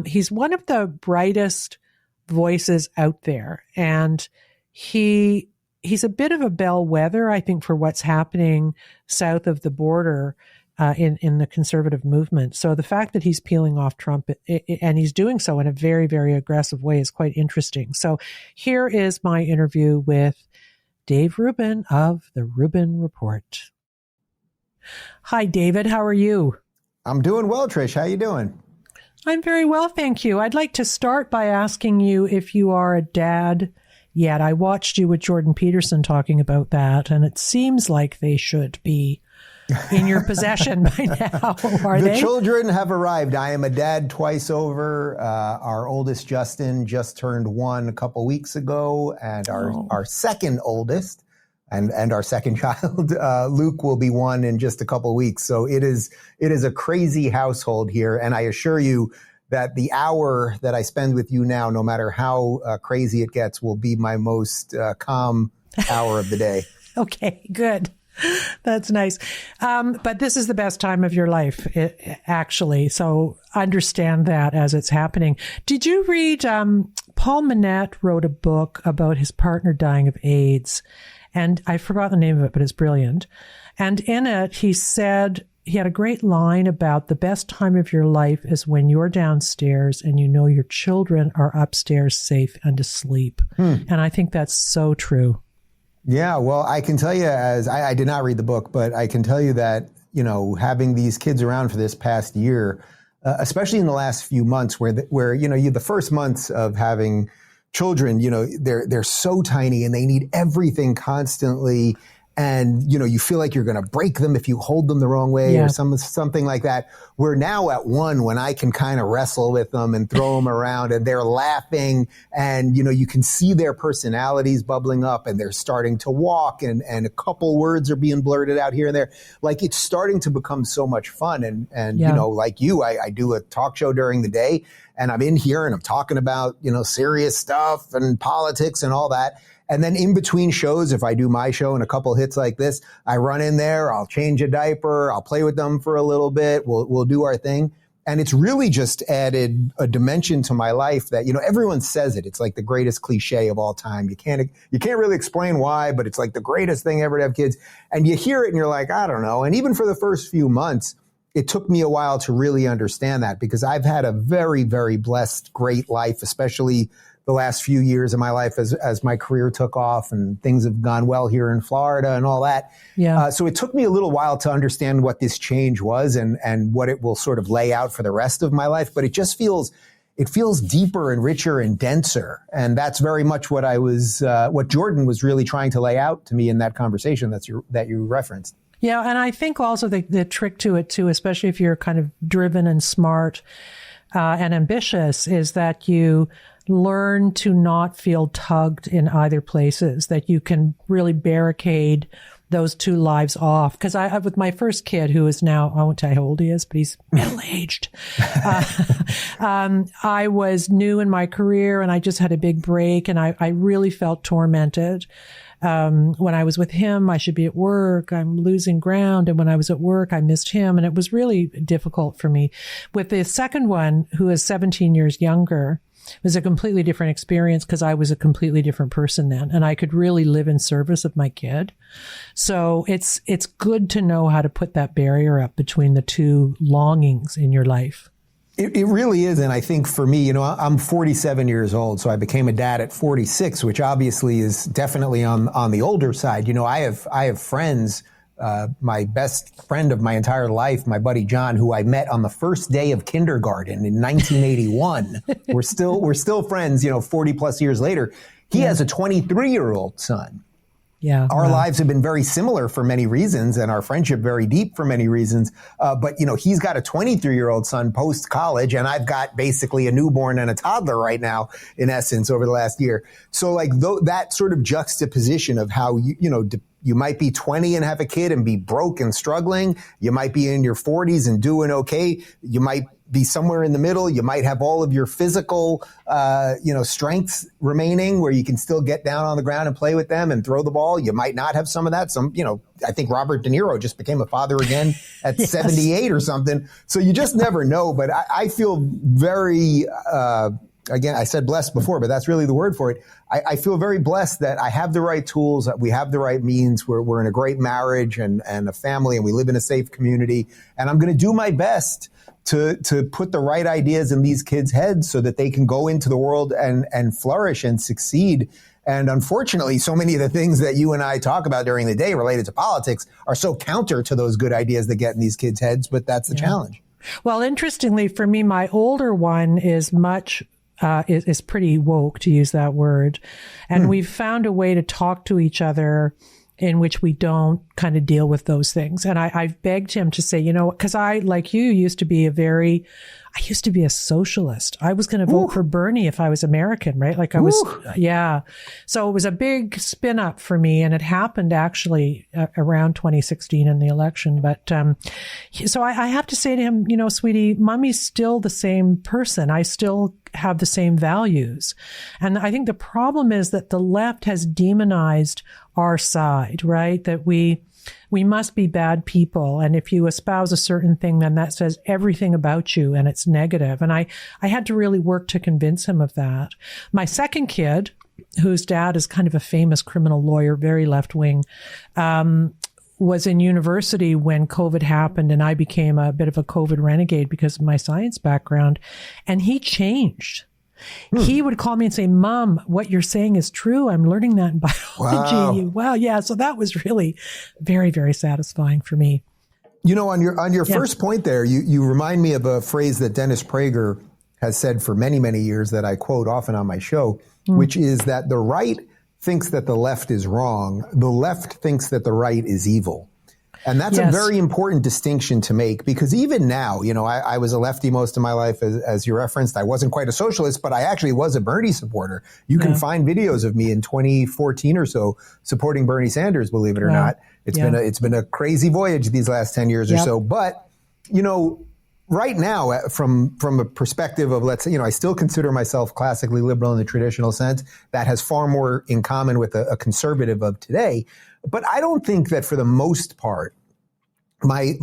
He's one of the brightest voices out there, and he's a bit of a bellwether, I think, for what's happening south of the border in the conservative movement. So the fact that he's peeling off Trump, and he's doing so in a very, very aggressive way, is quite interesting. So here is my interview with Dave Rubin of the Rubin Report. Hi, David. How are you? I'm doing well, Trish. How you doing? I'm very well, thank you. I'd like to start by asking you if you are a dad yet. I watched you with Jordan Peterson talking about that, and it seems like they should be in your possession by now. The children have arrived. I am a dad twice over. Our oldest, Justin, just turned 1 a couple weeks ago, and our second oldest and our second child, Luke, will be 1 in just a couple weeks. So it is a crazy household here, and I assure you, that the hour that I spend with you now, no matter how crazy it gets, will be my most calm hour of the day. Okay, good. That's nice. But this is the best time of your life, actually. So understand that as it's happening. Did you read, Paul Manette wrote a book about his partner dying of AIDS, and I forgot the name of it, but it's brilliant. And in it, he said, he had a great line about the best time of your life is when you're downstairs and you know your children are upstairs safe and asleep. And I think that's so true. Yeah, well, I can tell you, as I did not read the book, but I can tell you that, you know, having these kids around for this past year, especially in the last few months where you know, the first months of having children, you know, they're so tiny and they need everything constantly. And, you know, you feel like you're going to break them if you hold them the wrong way or something like that. We're now at one when I can kind of wrestle with them and throw them around and they're laughing and, you know, you can see their personalities bubbling up and they're starting to walk and a couple words are being blurted out here and there. Like it's starting to become so much fun. And you know, like you, I do a talk show during the day and I'm in here and I'm talking about, you know, serious stuff and politics and all that. And then in between shows, if I do my show and a couple hits like this, I run in there, I'll change a diaper, I'll play with them for a little bit, we'll do our thing. And it's really just added a dimension to my life that, you know, everyone says it. It's like the greatest cliche of all time. You can't really explain why, but it's like the greatest thing ever to have kids. And you hear it and you're like, I don't know. And even for the first few months, it took me a while to really understand that because I've had a very, very blessed, great life, especially the last few years of my life as my career took off and things have gone well here in Florida and all that. Yeah. So it took me a little while to understand what this change was and what it will sort of lay out for the rest of my life. But it just feels deeper and richer and denser. And that's very much what what Jordan was really trying to lay out to me in that conversation that you referenced. Yeah. And I think also the trick to it too, especially if you're kind of driven and smart and ambitious, is that you learn to not feel tugged in either places, that you can really barricade those two lives off. Because I with my first kid, who is now, I won't tell you how old he is, but he's middle-aged. I was new in my career and I just had a big break and I really felt tormented. When I was with him, I should be at work. I'm losing ground. And when I was at work, I missed him. And it was really difficult for me. With the second one, who is 17 years younger, it was a completely different experience because I was a completely different person then. And I could really live in service of my kid. So it's good to know how to put that barrier up between the two longings in your life. It really is. And I think for me, you know, I'm 47 years old, so I became a dad at 46, which obviously is definitely on the older side. You know, I have friends, my best friend of my entire life, my buddy John, who I met on the first day of kindergarten in 1981. We're still friends, you know, 40 plus years later. He has a 23-year-old son. Yeah, our lives have been very similar for many reasons and our friendship very deep for many reasons. But, you know, he's got a 23-year-old son post-college and I've got basically a newborn and a toddler right now, in essence, over the last year. So like that sort of juxtaposition of how, you might be 20 and have a kid and be broke and struggling. You might be in your 40s and doing okay. You might be somewhere in the middle. You might have all of your physical, strengths remaining where you can still get down on the ground and play with them and throw the ball. You might not have some of that. I think Robert De Niro just became a father again at 78 or something. So you just never know. But I feel very, again, I said blessed before, but that's really the word for it. I feel very blessed that I have the right tools, that we have the right means. We're in a great marriage and a family, and we live in a safe community. And I'm going to do my best to put the right ideas in these kids' heads so that they can go into the world and flourish and succeed. And unfortunately, so many of the things that you and I talk about during the day related to politics are so counter to those good ideas that get in these kids' heads, but that's the challenge. Well, interestingly, for me, my older one is is pretty woke, to use that word. And we've found a way to talk to each other in which we don't kind of deal with those things. And I've begged him to say, because I, like you, used to be I used to be a socialist. I was going to vote for Bernie if I was American, right? Like I was, yeah. So it was a big spin up for me, and it happened actually around 2016 in the election. But so I have to say to him, you know, sweetie, mommy's still the same person. I still have the same values. And I think the problem is that the left has demonized our side, right? That we must be bad people. And if you espouse a certain thing, then that says everything about you and it's negative. And I had to really work to convince him of that. My second kid, whose dad is kind of a famous criminal lawyer, very left wing, was in university when COVID happened, and I became a bit of a COVID renegade because of my science background. And he changed. He would call me and say, Mom, what you're saying is true. I'm learning that in biology. Wow. Yeah. So that was really very, very satisfying for me. You know, on your first point there, you remind me of a phrase that Dennis Prager has said for many, many years that I quote often on my show, which is that the right thinks that the left is wrong. The left thinks that the right is evil. And that's a very important distinction to make, because even now, you know, I was a lefty most of my life, as you referenced. I wasn't quite a socialist, but I actually was a Bernie supporter. You can find videos of me in 2014 or so supporting Bernie Sanders, believe it or not. It's been a crazy voyage these last 10 years or so. But, you know, right now, from a perspective of, let's say, you know, I still consider myself classically liberal in the traditional sense. That has far more in common with a conservative of today. But I don't think that for the most part, my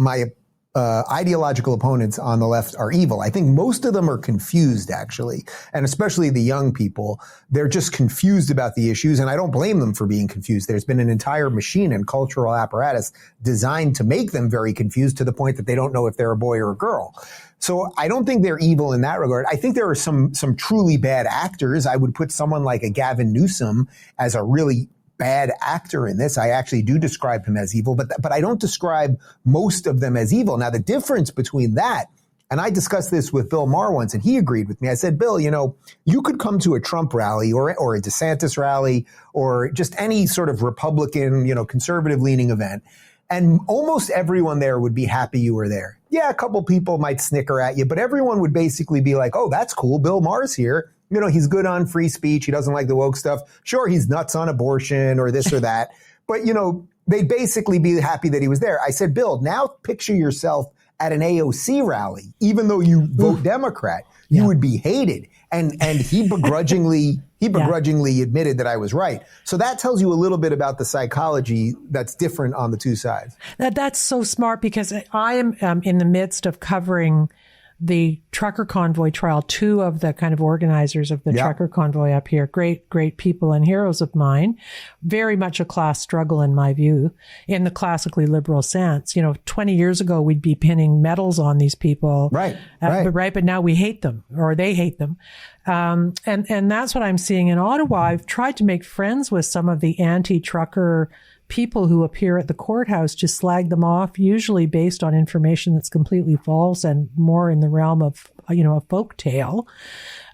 ideological opponents on the left are evil. I think most of them are confused, actually, and especially the young people. They're just confused about the issues, and I don't blame them for being confused. There's been an entire machine and cultural apparatus designed to make them very confused to the point that they don't know if they're a boy or a girl. So I don't think they're evil in that regard. I think there are some truly bad actors. I would put someone like a Gavin Newsom as a really bad actor in this. I actually do describe him as evil, but I don't describe most of them as evil. Now, the difference between that, and I discussed this with Bill Maher once, and he agreed with me. I said, Bill, you know, you could come to a Trump rally or a DeSantis rally or just any sort of Republican, you know, conservative leaning event, and almost everyone there would be happy you were there. Yeah, a couple people might snicker at you, but everyone would basically be like, oh, that's cool. Bill Maher's here. You know, he's good on free speech. He doesn't like the woke stuff. Sure, he's nuts on abortion or this or that. But, you know, they'd basically be happy that he was there. I said, Bill, now picture yourself at an AOC rally. Even though you vote Democrat, you would be hated. And he begrudgingly admitted that I was right. So that tells you a little bit about the psychology that's different on the two sides. That's so smart, because I am in the midst of covering the trucker convoy trial. Two of the kind of organizers of the trucker convoy up here, great people and heroes of mine. Very much a class struggle, in my view, in the classically liberal sense. You know, 20 years ago, we'd be pinning medals on these people. Right. But now we hate them, or they hate them. And that's what I'm seeing in Ottawa. I've tried to make friends with some of the anti-trucker people who appear at the courthouse to slag them off, usually based on information that's completely false and more in the realm of, you know, a folk tale.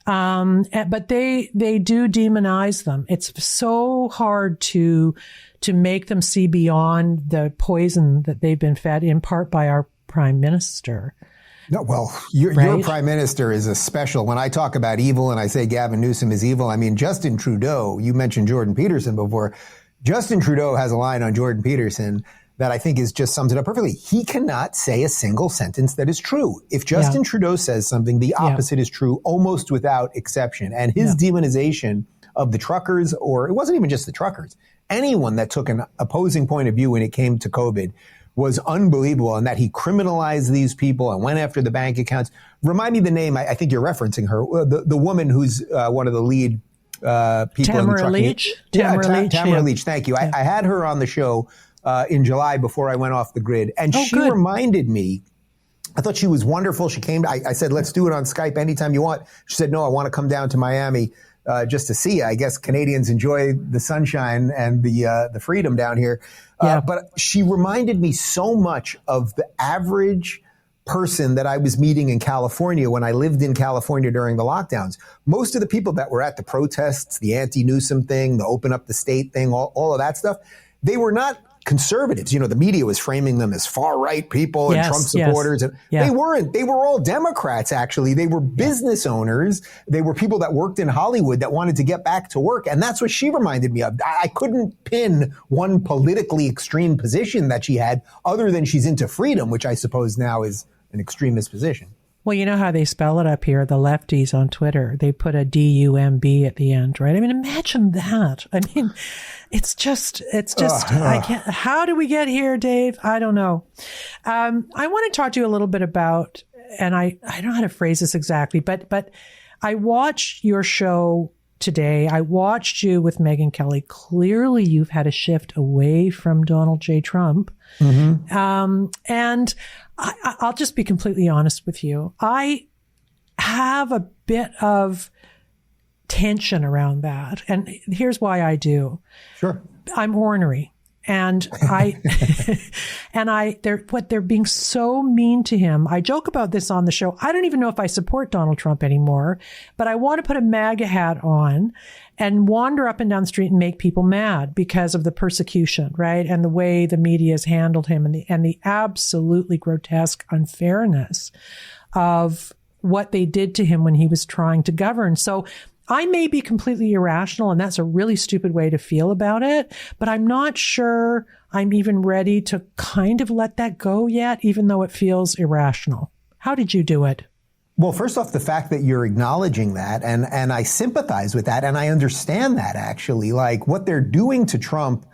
But they do demonize them. It's so hard to make them see beyond the poison that they've been fed, in part by our prime minister. No, well, your prime minister is a special. When I talk about evil and I say Gavin Newsom is evil, I mean Justin Trudeau. You mentioned Jordan Peterson before. Justin Trudeau has a line on Jordan Peterson that I think just sums it up perfectly. He cannot say a single sentence that is true. If Justin Trudeau says something, the opposite is true almost without exception. And his demonization of the truckers, or it wasn't even just the truckers, anyone that took an opposing point of view when it came to COVID was unbelievable, and that he criminalized these people and went after the bank accounts. Remind me the name. I think you're referencing her, the woman who's one of the lead people in the trucking. Leach? Tamara Leach. Thank you. I had her on the show in July before I went off the grid, and she reminded me. I thought she was wonderful. She came. I said, "Let's do it on Skype anytime you want." She said, "No, I want to come down to Miami just to see you." I guess Canadians enjoy the sunshine and the freedom down here. But she reminded me so much of the average person that I was meeting in California when I lived in California during the lockdowns. Most of the people that were at the protests, the anti-Newsom thing, the open up the state thing, all of that stuff, they were not conservatives. The media was framing them as far-right people and Trump supporters. And they weren't. They were all Democrats, actually. They were business owners. They were people that worked in Hollywood that wanted to get back to work. And that's what she reminded me of. I couldn't pin one politically extreme position that she had other than she's into freedom, which I suppose now is an extremist position. Well, you know how they spell it up here, the lefties on Twitter. They put a D-U-M-B at the end, right? I mean, imagine that. I mean, it's just, I can't, how do we get here, Dave? I don't know. I want to talk to you a little bit about, and I don't know how to phrase this exactly, but I watched your show today. I watched you with Megyn Kelly. Clearly, you've had a shift away from Donald J. Trump. Mm-hmm. And I'll just be completely honest with you. I have a bit of tension around that. And here's why I do. Sure. I'm ornery. And they're being so mean to him. I joke about this on the show. I don't even know if I support Donald Trump anymore, but I want to put a MAGA hat on and wander up and down the street and make people mad because of the persecution, right? And the way the media has handled him and the absolutely grotesque unfairness of what they did to him when he was trying to govern. So I may be completely irrational, and that's a really stupid way to feel about it, but I'm not sure I'm even ready to kind of let that go yet, even though it feels irrational. How did you do it? Well, first off, the fact that you're acknowledging that, and I sympathize with that, and I understand that, actually. Like, what they're doing to Trump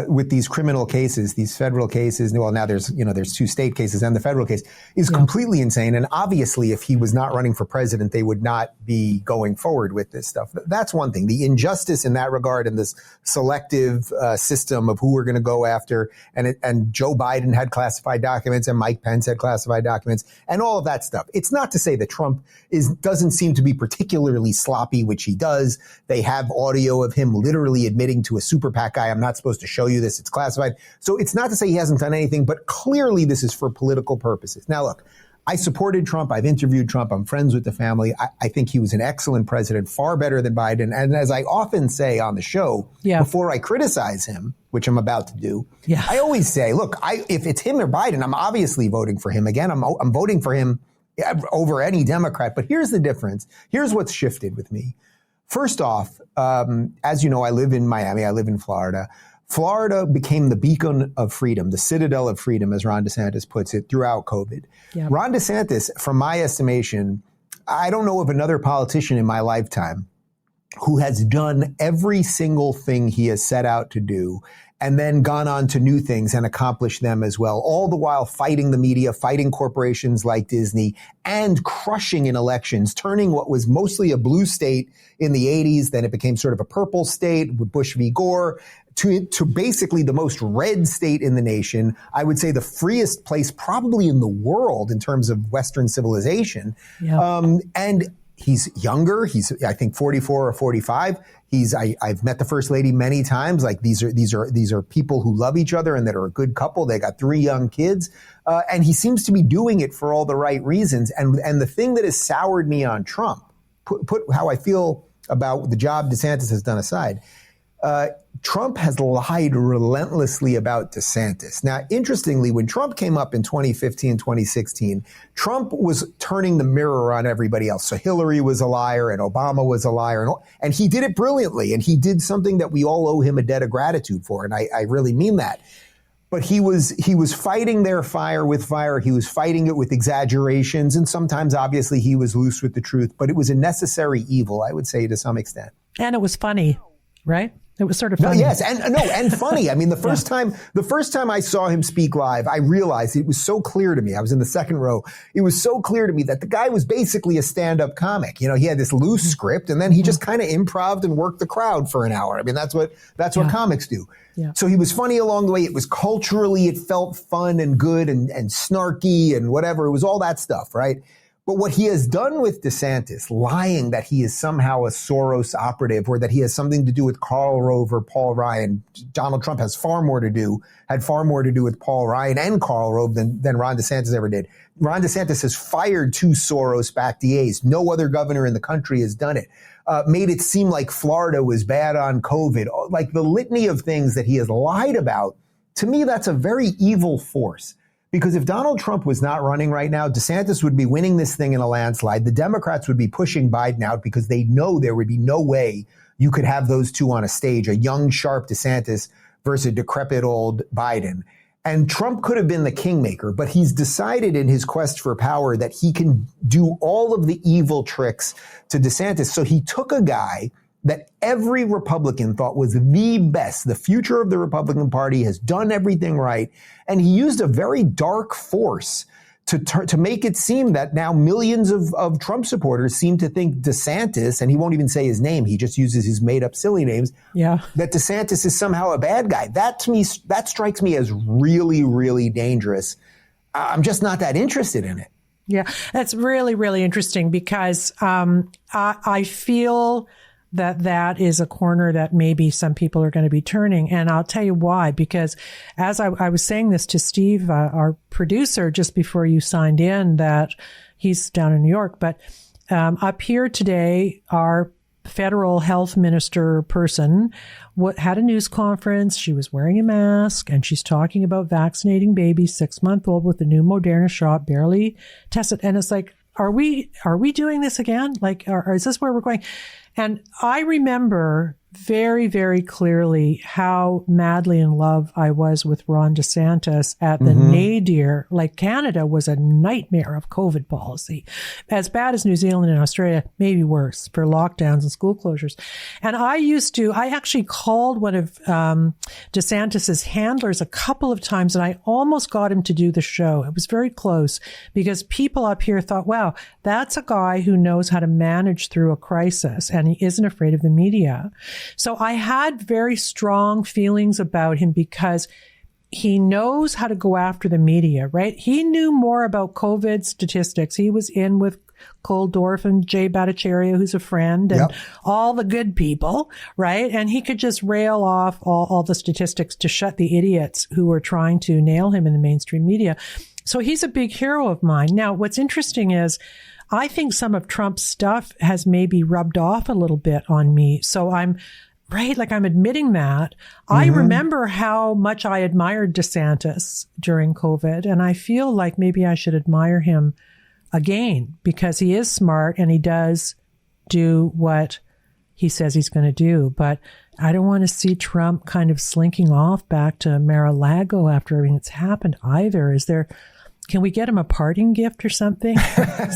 with these criminal cases, these federal cases, well, now there's 2 state cases and the federal case, is completely insane. And obviously, if he was not running for president, they would not be going forward with this stuff. That's one thing. The injustice in that regard and this selective system of who we're going to go after. And Joe Biden had classified documents and Mike Pence had classified documents and all of that stuff. It's not to say that Trump doesn't seem to be particularly sloppy, which he does. They have audio of him literally admitting to a super PAC guy, I'm not supposed to show you this, it's classified. So it's not to say he hasn't done anything, but clearly this is for political purposes. Now, look, I supported Trump. I've interviewed Trump. I'm friends with the family. I think he was an excellent president, far better than Biden. And as I often say on the show, before I criticize him, which I'm about to do, I always say, look, if it's him or Biden, I'm obviously voting for him. Again, I'm voting for him over any Democrat. But here's the difference. Here's what's shifted with me. First off, as you know, I live in Miami. I live in Florida. Florida became the beacon of freedom, the citadel of freedom, as Ron DeSantis puts it, throughout COVID. Yep. Ron DeSantis, from my estimation, I don't know of another politician in my lifetime who has done every single thing he has set out to do and then gone on to new things and accomplished them as well, all the while fighting the media, fighting corporations like Disney, and crushing in elections, turning what was mostly a blue state in the 80s, then it became sort of a purple state with Bush v. Gore, to basically the most red state in the nation. I would say the freest place probably in the world in terms of Western civilization. Yep. And he's younger. He's, I think, 44 or 45. I've met the first lady many times. Like these are people who love each other and that are a good couple. They got 3 young kids. And he seems to be doing it for all the right reasons. And the thing that has soured me on Trump, put how I feel about the job DeSantis has done aside, Trump has lied relentlessly about DeSantis. Now, interestingly, when Trump came up in 2015, 2016, Trump was turning the mirror on everybody else. So Hillary was a liar and Obama was a liar. And he did it brilliantly. And he did something that we all owe him a debt of gratitude for. And I really mean that. But he was fighting their fire with fire. He was fighting it with exaggerations. And sometimes, obviously, he was loose with the truth. But it was a necessary evil, I would say, to some extent. And it was funny, right? It was sort of funny. No, yes, and funny. I mean, the first time I saw him speak live, I realized it was so clear to me. I was in the second row. It was so clear to me that the guy was basically a stand-up comic. You know, he had this loose script, and then he just kind of improv'd and worked the crowd for an hour. I mean, that's what comics do. Yeah. So he was funny along the way. It was culturally, it felt fun and good and snarky and whatever. It was all that stuff, right? But what he has done with DeSantis, lying that he is somehow a Soros operative or that he has something to do with Karl Rove or Paul Ryan. Donald Trump had far more to do with Paul Ryan and Karl Rove than Ron DeSantis ever did. Ron DeSantis has fired 2 Soros-backed DAs. No other governor in the country has done it. Made it seem like Florida was bad on COVID. Like the litany of things that he has lied about to me, that's a very evil force. Because if Donald Trump was not running right now, DeSantis would be winning this thing in a landslide. The Democrats would be pushing Biden out because they know there would be no way you could have those two on a stage, a young, sharp DeSantis versus a decrepit old Biden. And Trump could have been the kingmaker, but he's decided in his quest for power that he can do all of the evil tricks to DeSantis. So he took a guy that every Republican thought was the best. The future of the Republican Party has done everything right. And he used a very dark force to make it seem that now millions of Trump supporters seem to think DeSantis, and he won't even say his name, he just uses his made up silly names, that DeSantis is somehow a bad guy. That to me, that strikes me as really, really dangerous. I'm just not that interested in it. Yeah, that's really, really interesting because I feel that is a corner that maybe some people are going to be turning. And I'll tell you why, because as I was saying this to Steve, our producer, just before you signed in, that he's down in New York, but up here today, our federal health minister person had a news conference. She was wearing a mask and she's talking about vaccinating babies 6-month-old with the new Moderna shot, barely tested. And it's like, are we doing this again? Like, or is this where we're going? And I remember very, very clearly how madly in love I was with Ron DeSantis at the nadir. Like, Canada was a nightmare of COVID policy. As bad as New Zealand and Australia, maybe worse for lockdowns and school closures. And I actually called one of DeSantis's handlers a couple of times and I almost got him to do the show. It was very close because people up here thought, wow, that's a guy who knows how to manage through a crisis and he isn't afraid of the media. So I had very strong feelings about him because he knows how to go after the media, right? He knew more about COVID statistics. He was in with Koldorf and Jay Bhattacharya, who's a friend, and all the good people, right? And he could just rail off all the statistics to shut the idiots who were trying to nail him in the mainstream media. So he's a big hero of mine. Now, what's interesting is I think some of Trump's stuff has maybe rubbed off a little bit on me. So I'm admitting that. I remember how much I admired DeSantis during COVID, and I feel like maybe I should admire him again because he is smart and he does do what he says he's going to do. But I don't want to see Trump kind of slinking off back to Mar-a-Lago after everything that's happened either. Can we get him a parting gift or something?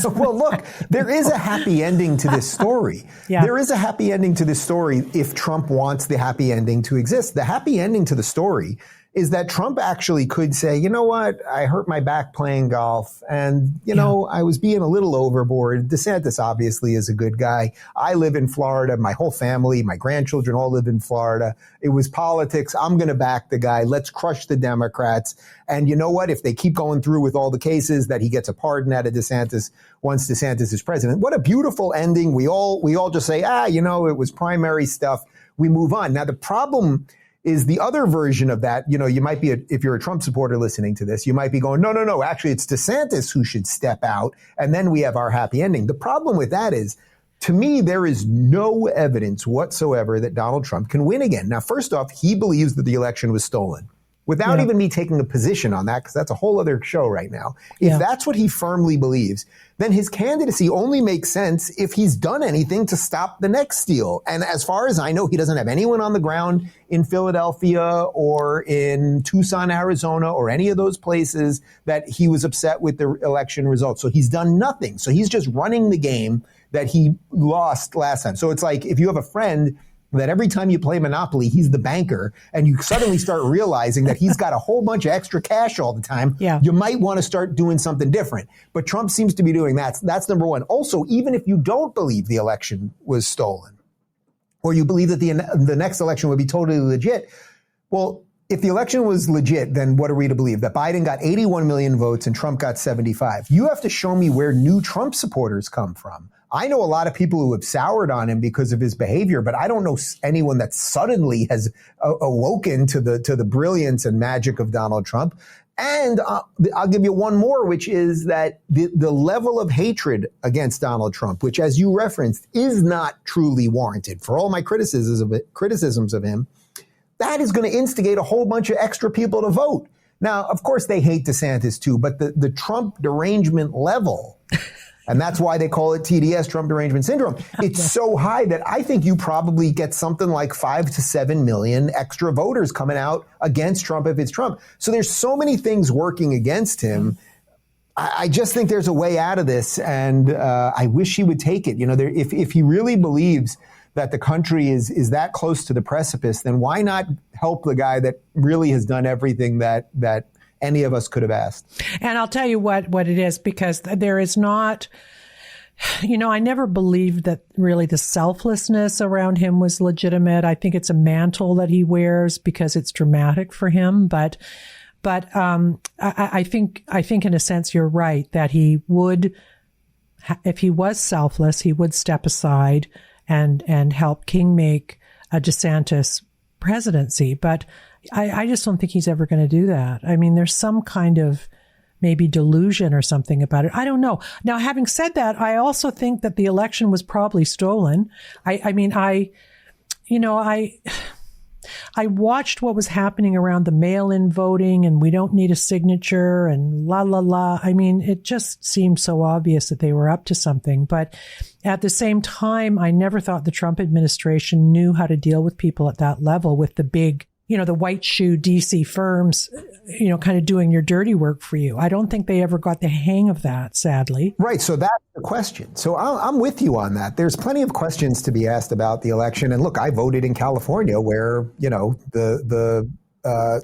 Well, look, there is a happy ending to this story. There is a happy ending to this story if Trump wants the happy ending to exist. The happy ending to the story is that Trump actually could say, you know what, I hurt my back playing golf and, you know, I was being a little overboard. DeSantis obviously is a good guy. I live in Florida. My whole family, my grandchildren all live in Florida. It was politics. I'm going to back the guy. Let's crush the Democrats. And you know what? If they keep going through with all the cases that he gets a pardon out of DeSantis once DeSantis is president. What a beautiful ending. We all just say, it was primary stuff. We move on. Now, the problem is the other version of that. You know, you might be, if you're a Trump supporter listening to this, you might be going, no, actually it's DeSantis who should step out. And then we have our happy ending. The problem with that is, to me, there is no evidence whatsoever that Donald Trump can win again. Now, first off, he believes that the election was stolen. Without even me taking a position on that, because that's a whole other show right now. If that's what he firmly believes, then his candidacy only makes sense if he's done anything to stop the next steal. And as far as I know, he doesn't have anyone on the ground in Philadelphia or in Tucson, Arizona, or any of those places that he was upset with the election results. So he's done nothing. So he's just running the game that he lost last time. So it's like if you have a friend that every time you play Monopoly, he's the banker, and you suddenly start realizing that he's got a whole bunch of extra cash all the time, you might want to start doing something different. But Trump seems to be doing that. That's number one. Also, even if you don't believe the election was stolen, or you believe that the next election would be totally legit, well, if the election was legit, then what are we to believe? That Biden got 81 million votes and Trump got 75. You have to show me where new Trump supporters come from. I know a lot of people who have soured on him because of his behavior, but I don't know anyone that suddenly has awoken to the brilliance and magic of Donald Trump. And I'll give you one more, which is that the level of hatred against Donald Trump, which, as you referenced, is not truly warranted. For all my criticisms of him, that is going to instigate a whole bunch of extra people to vote. Now, of course, they hate DeSantis too, but the Trump derangement level, and that's why they call it TDS, Trump derangement syndrome, it's so high that I think you probably get something like 5 to 7 million extra voters coming out against Trump if it's Trump. So there's so many things working against him. I just think there's a way out of this, and I wish he would take it. If he really believes that the country is that close to the precipice, then why not help the guy that really has done everything that any of us could have asked? And I'll tell you what it is, because there is not, I never believed that really the selflessness around him was legitimate. I think it's a mantle that he wears because it's dramatic for him. But I think in a sense you're right that he would, if he was selfless, he would step aside and help kingmake a DeSantis presidency. But I just don't think he's ever going to do that. I mean, there's some kind of maybe delusion or something about it. I don't know. Now, having said that, I also think that the election was probably stolen. I watched what was happening around the mail-in voting, and we don't need a signature and la, la, la. I mean, it just seemed so obvious that they were up to something. But at the same time, I never thought the Trump administration knew how to deal with people at that level, with the big, the white shoe DC firms, kind of doing your dirty work for you. I don't think they ever got the hang of that, sadly. Right. So that's the question. So I'm with you on that. There's plenty of questions to be asked about the election. And look, I voted in California where,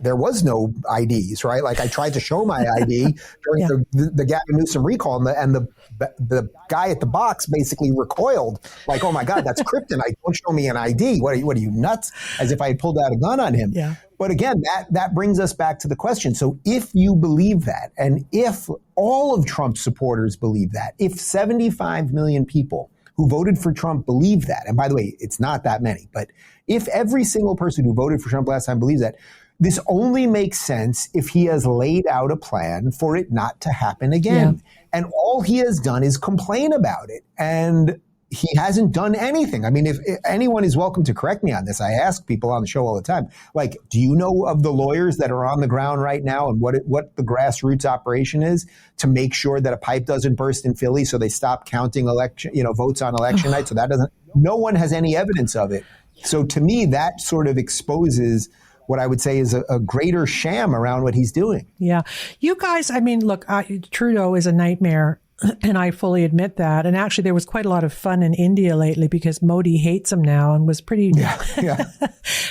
there was no IDs, right? Like I tried to show my ID during the Gavin Newsom recall, and the guy at the box basically recoiled, like, "Oh my God, that's kryptonite! Don't show me an ID. What are you nuts?" As if I had pulled out a gun on him. Yeah. But again, that brings us back to the question. So if you believe that, and if all of Trump's supporters believe that, if 75 million people who voted for Trump believe that, and by the way, it's not that many, but if every single person who voted for Trump last time believes that, this only makes sense if he has laid out a plan for it not to happen again. Yeah. And all he has done is complain about it. And he hasn't done anything. I mean, if anyone is welcome to correct me on this, I ask people on the show all the time, like, do you know of the lawyers that are on the ground right now and what the grassroots operation is to make sure that a pipe doesn't burst in Philly so they stop counting votes on election night? So no one has any evidence of it. So to me, that sort of exposes what I would say is a greater sham around what he's doing. Yeah. You guys, I mean, look, Trudeau is a nightmare, and I fully admit that. And actually, there was quite a lot of fun in India lately because Modi hates him now and was pretty... Yeah.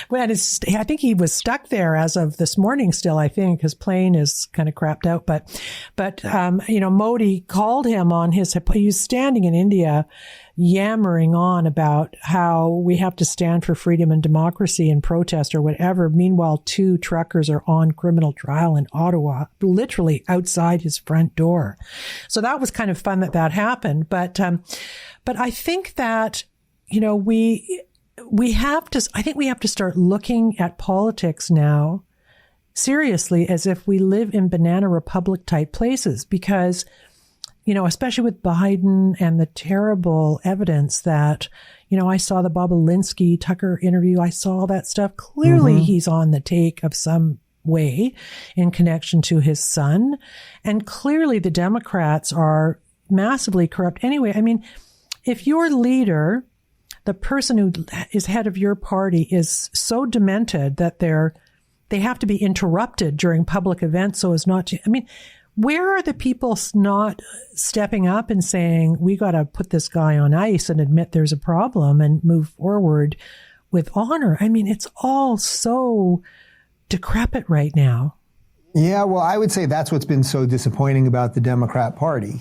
Well, I think he was stuck there as of this morning still, I think. His plane is kind of crapped out. But Modi called him on he was standing in India yammering on about how we have to stand for freedom and democracy and protest or whatever. Meanwhile, 2 truckers are on criminal trial in Ottawa, literally outside his front door. So that was kind of fun that happened. But I think that, we have to start looking at politics now seriously as if we live in banana republic type places, because especially with Biden and the terrible evidence that, I saw the Bob Alinsky Tucker interview. I saw all that stuff. Clearly, he's on the take of some way in connection to his son. And clearly the Democrats are massively corrupt. Anyway, I mean, if your leader, the person who is head of your party, is so demented that they have to be interrupted during public events so as not to, where are the people not stepping up and saying, we got to put this guy on ice and admit there's a problem and move forward with honor? I mean, it's all so decrepit right now. Yeah, well, I would say that's what's been so disappointing about the Democrat Party.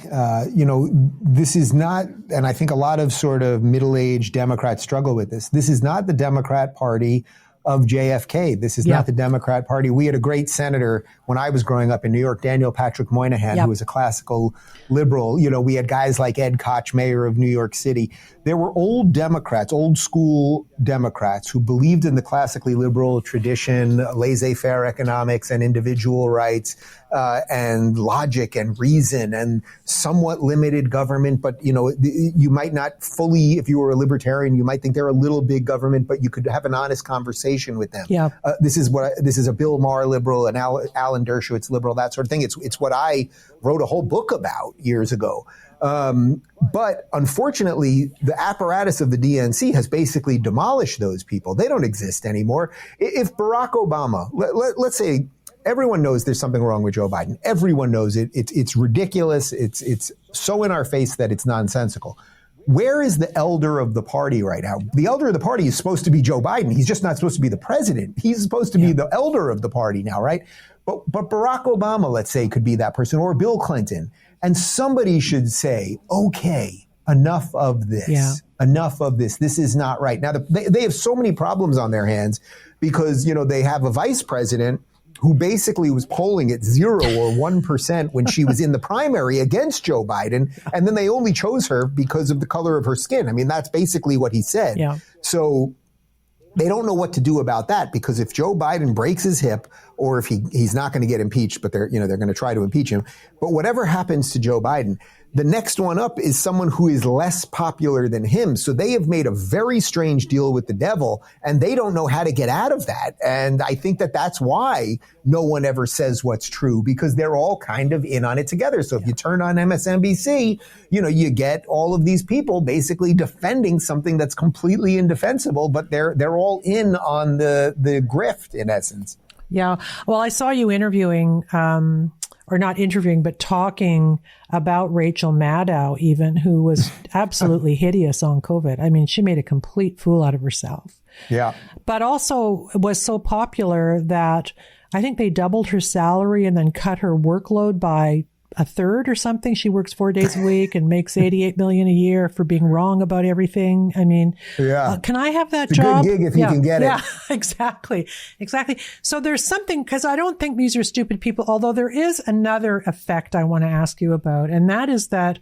This is not, and I think a lot of sort of middle-aged Democrats struggle with this. This is not the Democrat Party of JFK. This is not the Democrat Party. We had a great senator when I was growing up in New York, Daniel Patrick Moynihan, who was a classical liberal. We had guys like Ed Koch, mayor of New York City. There were old Democrats, old school Democrats who believed in the classically liberal tradition, laissez-faire economics and individual rights, and logic and reason and somewhat limited government. But, you might not fully, if you were a libertarian, you might think they're a little big government, but you could have an honest conversation conversation with them. Yeah. This is a Bill Maher liberal, an Alan Dershowitz liberal, that sort of thing. It's what I wrote a whole book about years ago. But unfortunately, the apparatus of the DNC has basically demolished those people. They don't exist anymore. If Barack Obama, let's say, everyone knows there's something wrong with Joe Biden. Everyone knows it. It's ridiculous. It's so in our face that it's nonsensical. Where is the elder of the party right now? The elder of the party is supposed to be Joe Biden. He's just not supposed to be the president. He's supposed to be the elder of the party now, right? But Barack Obama, let's say, could be that person, or Bill Clinton. And somebody should say, okay, enough of this. Yeah. Enough of this. This is not right. Now, they have so many problems on their hands because, they have a vice president who basically was polling at 0 or 1% when she was in the primary against Joe Biden. And then they only chose her because of the color of her skin. I mean, that's basically what he said. Yeah. So they don't know what to do about that, because if Joe Biden breaks his hip, or if he's not going to get impeached, but they're going to try to impeach him. But whatever happens to Joe Biden, the next one up is someone who is less popular than him. So they have made a very strange deal with the devil, and they don't know how to get out of that. And I think that that's why no one ever says what's true, because they're all kind of in on it together. So if you turn on MSNBC, you get all of these people basically defending something that's completely indefensible, but they're all in on the grift in essence. Yeah. Well, I saw you interviewing, or not interviewing, but talking about Rachel Maddow, even, who was absolutely hideous on COVID. I mean, she made a complete fool out of herself. Yeah. But also was so popular that I think they doubled her salary and then cut her workload by a third or something. She works 4 days a week and makes $88 million a year for being wrong about everything. I mean, can I have that job? It's a good gig if you can get it. Yeah, exactly. So there's something, because I don't think these are stupid people, although there is another effect I want to ask you about. And that is that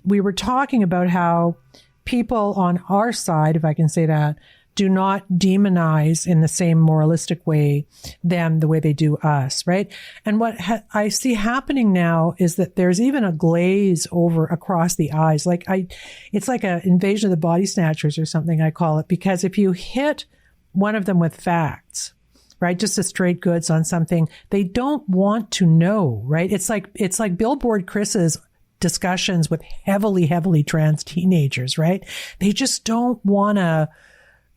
we were talking about how people on our side, if I can say that, do not demonize in the same moralistic way than the way they do us, right? And what I see happening now is that there's even a glaze over across the eyes. It's like an invasion of the body snatchers or something, I call it, because if you hit one of them with facts, right, just a straight goods on something, they don't want to know, right? It's like Billboard Chris's discussions with heavily trans teenagers, right? They just don't want to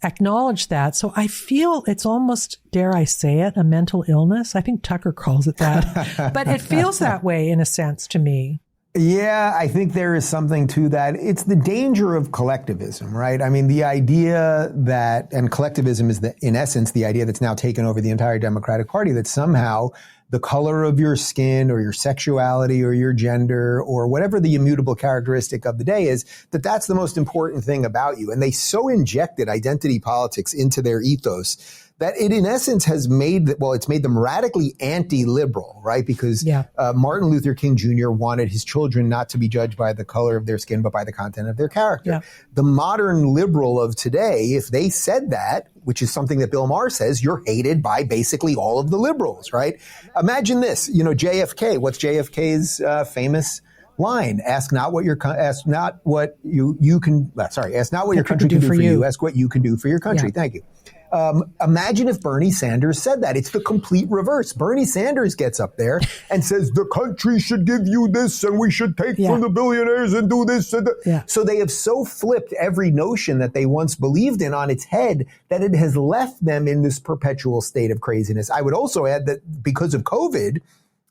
acknowledge that. So I feel it's almost, dare I say it, a mental illness. I think Tucker calls it that, but it feels that way in a sense to me. Yeah, I think there is something to that. It's the danger of collectivism, right? I mean, the idea that, and collectivism is in essence, the idea that's now taken over the entire Democratic Party, that somehow the color of your skin or your sexuality or your gender or whatever the immutable characteristic of the day is, that's the most important thing about you. And they so injected identity politics into their ethos that it in essence has it's made them radically anti-liberal, right? Because Martin Luther King Jr. wanted his children not to be judged by the color of their skin, but by the content of their character. Yeah. The modern liberal of today, if they said that, which is something that Bill Maher says, you're hated by basically all of the liberals, right? Imagine this, JFK, what's JFK's famous line? Ask not what your country can do for you. Ask what you can do for your country. Yeah. Thank you. Imagine if Bernie Sanders said that. It's the complete reverse. Bernie Sanders gets up there and says, the country should give you this and we should take from the billionaires and do this. So they have so flipped every notion that they once believed in on its head that it has left them in this perpetual state of craziness. I would also add that because of COVID,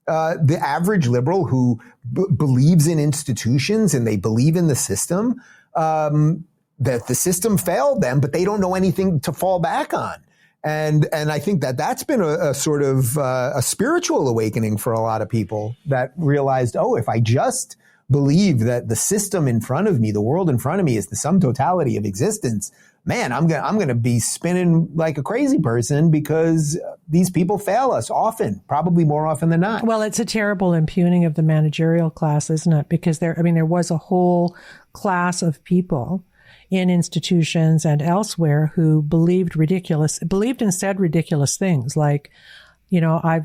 the average liberal who believes in institutions and they believe in the system, that the system failed them, but they don't know anything to fall back on. And I think that that's been a sort of a spiritual awakening for a lot of people that realized, if I just believe that the system in front of me, the world in front of me is the sum totality of existence, man, I'm going to be spinning like a crazy person because these people fail us often, probably more often than not. Well, it's a terrible impugning of the managerial class, isn't it? Because there was a whole class of people in institutions and elsewhere who believed and said ridiculous things like,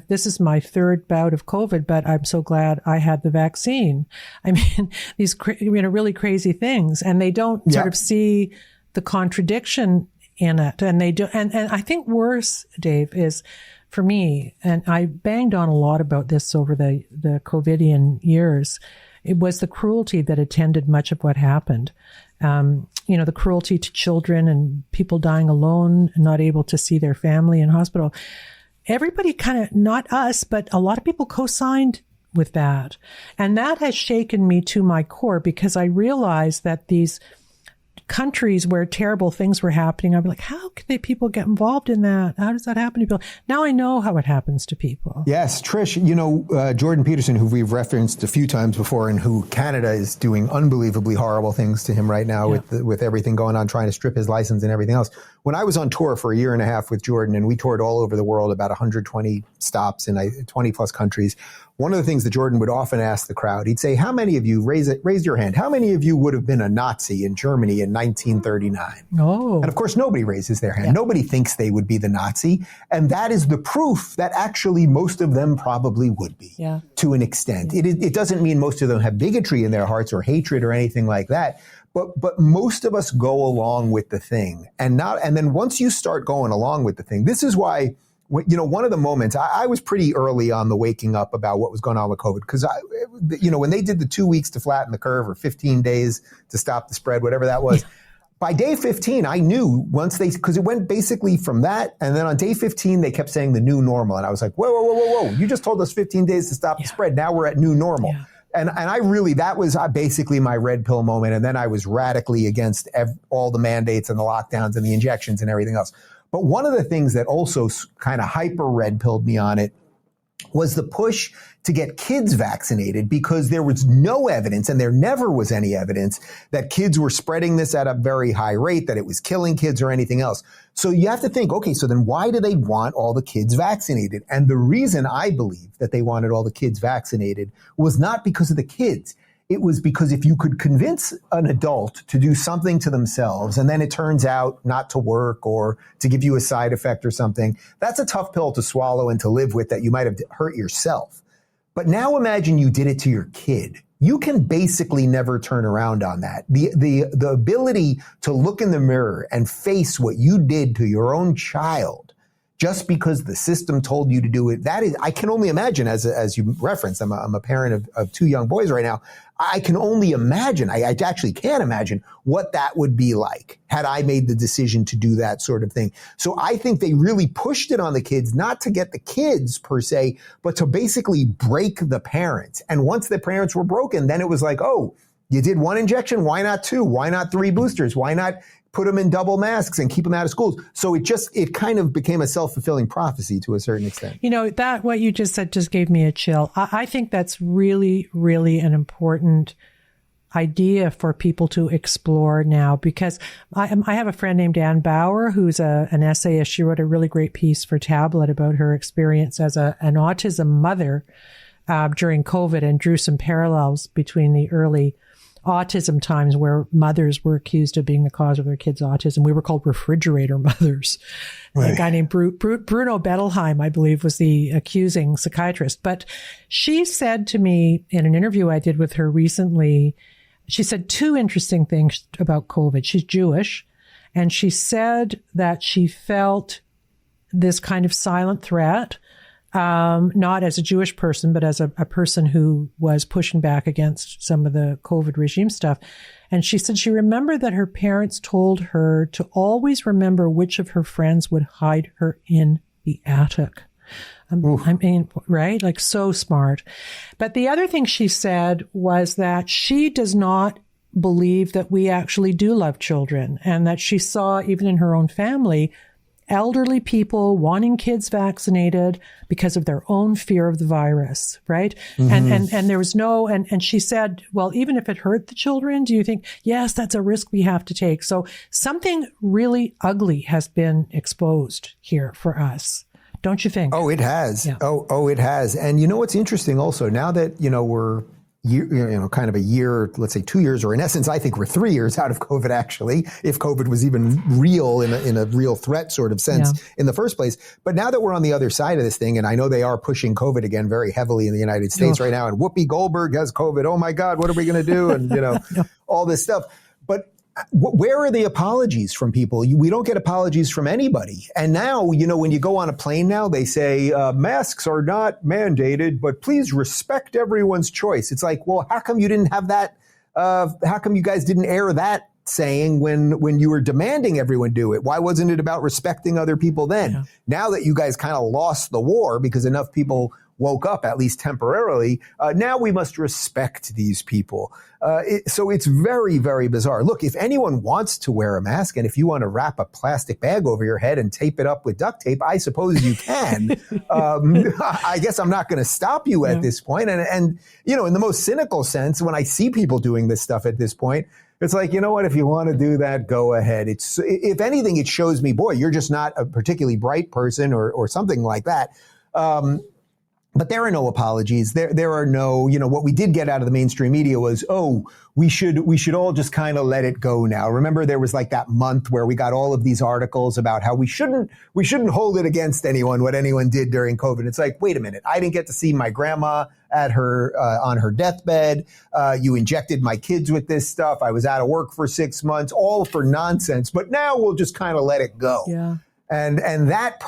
this is my third bout of COVID, but I'm so glad I had the vaccine. I mean, these, really crazy things. And they don't sort of see the contradiction in it. And they do. And I think worse, Dave, is for me, and I banged on a lot about this over the COVIDian years, it was the cruelty that attended much of what happened. The cruelty to children and people dying alone, not able to see their family in hospital. Everybody kind of, not us, but a lot of people co-signed with that. And that has shaken me to my core, because I realized that these countries where terrible things were happening, I'm like, how can people get involved in that? How does that happen to people? Now I know how it happens to people. Yes, Trish, Jordan Peterson, who we've referenced a few times before, and who Canada is doing unbelievably horrible things to him right now with everything going on, trying to strip his license and everything else. When I was on tour for a year and a half with Jordan, and we toured all over the world, about 120 stops in 20 plus countries, one of the things that Jordan would often ask the crowd, he'd say, how many of you, raise your hand, how many of you would have been a Nazi in Germany in 1939? Oh. And of course, nobody raises their hand. Yeah. Nobody thinks they would be the Nazi. And that is the proof that actually most of them probably would be, to an extent. Yeah. It doesn't mean most of them have bigotry in their hearts or hatred or anything like that. But most of us go along with the thing. And then once you start going along with the thing, this is why, one of the moments, I was pretty early on the waking up about what was going on with COVID, because when they did the 2 weeks to flatten the curve, or 15 days to stop the spread, whatever that was, by day 15, I knew because it went basically from that. And then on day 15, they kept saying the new normal. And I was like, whoa. You just told us 15 days to stop the spread. Now we're at new normal. Yeah. And I really, that was basically my red pill moment. And then I was radically against all the mandates and the lockdowns and the injections and everything else. But one of the things that also kind of hyper red pilled me on it was the push to get kids vaccinated, because there was no evidence, and there never was any evidence, that kids were spreading this at a very high rate, that it was killing kids or anything else. So you have to think, okay, so then why do they want all the kids vaccinated? And the reason I believe that they wanted all the kids vaccinated was not because of the kids. It was because if you could convince an adult to do something to themselves, and then it turns out not to work or to give you a side effect or something, that's a tough pill to swallow and to live with, that you might have hurt yourself. But now imagine you did it to your kid. You can basically never turn around on that. The ability to look in the mirror and face what you did to your own child just because the system told you to do it, that is, I can only imagine, as you referenced, I'm a parent of two young boys right now. I can only imagine, I actually can't imagine what that would be like had I made the decision to do that sort of thing. So I think they really pushed it on the kids, not to get the kids per se, but to basically break the parents. And once the parents were broken, then it was like, oh, you did one injection, why not two? Why not three boosters? Why not put them in double masks and keep them out of schools? So it kind of became a self-fulfilling prophecy to a certain extent. That what you just said just gave me a chill. I think that's really, really an important idea for people to explore now, because I have a friend named Ann Bauer, who's an essayist. She wrote a really great piece for Tablet about her experience as an autism mother during COVID, and drew some parallels between the early autism times where mothers were accused of being the cause of their kids' autism. We were called refrigerator mothers. Right. A guy named Bruno Bettelheim, I believe, was the accusing psychiatrist. But she said to me in an interview I did with her recently, she said two interesting things about COVID. She's Jewish, and she said that she felt this kind of silent threat, not as a Jewish person, but as a person who was pushing back against some of the COVID regime stuff. And she said she remembered that her parents told her to always remember which of her friends would hide her in the attic. I mean, right? Like, so smart. But the other thing she said was that she does not believe that we actually do love children, and that she saw, even in her own family, elderly people wanting kids vaccinated because of their own fear of the virus, right? Mm-hmm. And there was no, and she said, well, even if it hurt the children, do you think, yes, that's a risk we have to take. So something really ugly has been exposed here for us. Don't you think? Oh, it has. Yeah. Oh, it has. And you know what's interesting also, now that, we're kind of a year, let's say 2 years, or in essence, I think we're 3 years out of COVID, actually, if COVID was even real in a real threat sort of sense in the first place. But now that we're on the other side of this thing, and I know they are pushing COVID again very heavily in the United States right now, and Whoopi Goldberg has COVID. Oh my God, what are we going to do? And, all this stuff. But where are the apologies from people? We don't get apologies from anybody. And now, when you go on a plane now, they say masks are not mandated, but please respect everyone's choice. It's like, well, how come you didn't have that? How come you guys didn't air that saying when you were demanding everyone do it? Why wasn't it about respecting other people then? Yeah. Now that you guys kind of lost the war because enough people woke up, at least temporarily, now we must respect these people. So it's very, very bizarre. Look, if anyone wants to wear a mask and if you want to wrap a plastic bag over your head and tape it up with duct tape, I suppose you can. I guess I'm not going to stop you at this point. And, in the most cynical sense, when I see people doing this stuff at this point, it's like, you know what, if you want to do that, go ahead. If anything, it shows me, boy, you're just not a particularly bright person or something like that. But there are no apologies. There are no, what we did get out of the mainstream media was, we should all just kind of let it go now. Remember, there was like that month where we got all of these articles about how we shouldn't hold it against anyone, what anyone did during COVID. It's like, wait a minute, I didn't get to see my grandma at her, on her deathbed. You injected my kids with this stuff. I was out of work for 6 months, all for nonsense. But now we'll just kind of let it go. Yeah. And that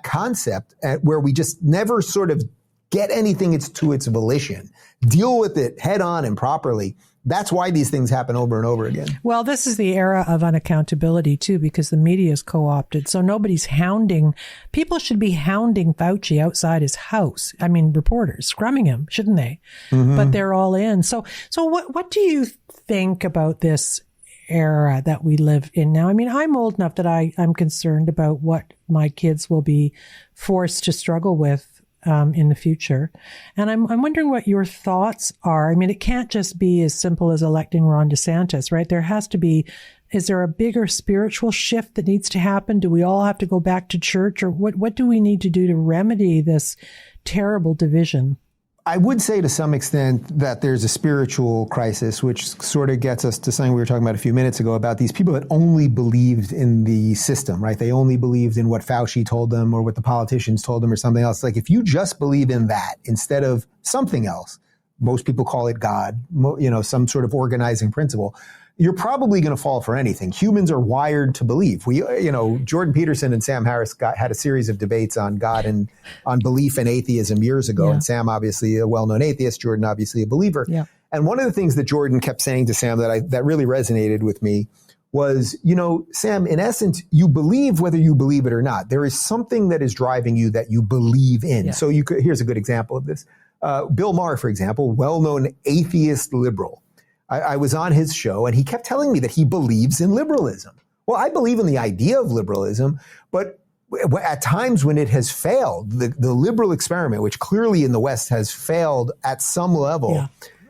concept where we just never sort of get anything to its volition, deal with it head on and properly. That's why these things happen over and over again. Well, this is the era of unaccountability too, because the media is co-opted. So nobody's hounding. People should be hounding Fauci outside his house. I mean, reporters scrumming him, shouldn't they? Mm-hmm. But they're all in. So what do you think about this era that we live in now? I mean, I'm old enough that I'm concerned about what my kids will be forced to struggle with in the future. And I'm wondering what your thoughts are. I mean, it can't just be as simple as electing Ron DeSantis, right? There has to be, is there a bigger spiritual shift that needs to happen? Do we all have to go back to church? Or what do we need to do to remedy this terrible division? I would say to some extent that there's a spiritual crisis, which sort of gets us to something we were talking about a few minutes ago about these people that only believed in the system, right? They only believed in what Fauci told them or what the politicians told them or something else. Like if you just believe in that instead of something else, most people call it God, some sort of organizing principle, you're probably going to fall for anything. Humans are wired to believe. Jordan Peterson and Sam Harris had a series of debates on God and on belief and atheism years ago. Yeah. And Sam, obviously a well-known atheist, Jordan, obviously a believer. Yeah. And one of the things that Jordan kept saying to Sam that really resonated with me was, Sam, in essence, you believe whether you believe it or not. There is something that is driving you that you believe in. Yeah. So here's a good example of this. Bill Maher, for example, well-known atheist liberal. I was on his show and he kept telling me that he believes in liberalism. Well, I believe in the idea of liberalism, but at times when it has failed, the liberal experiment, which clearly in the West has failed at some level,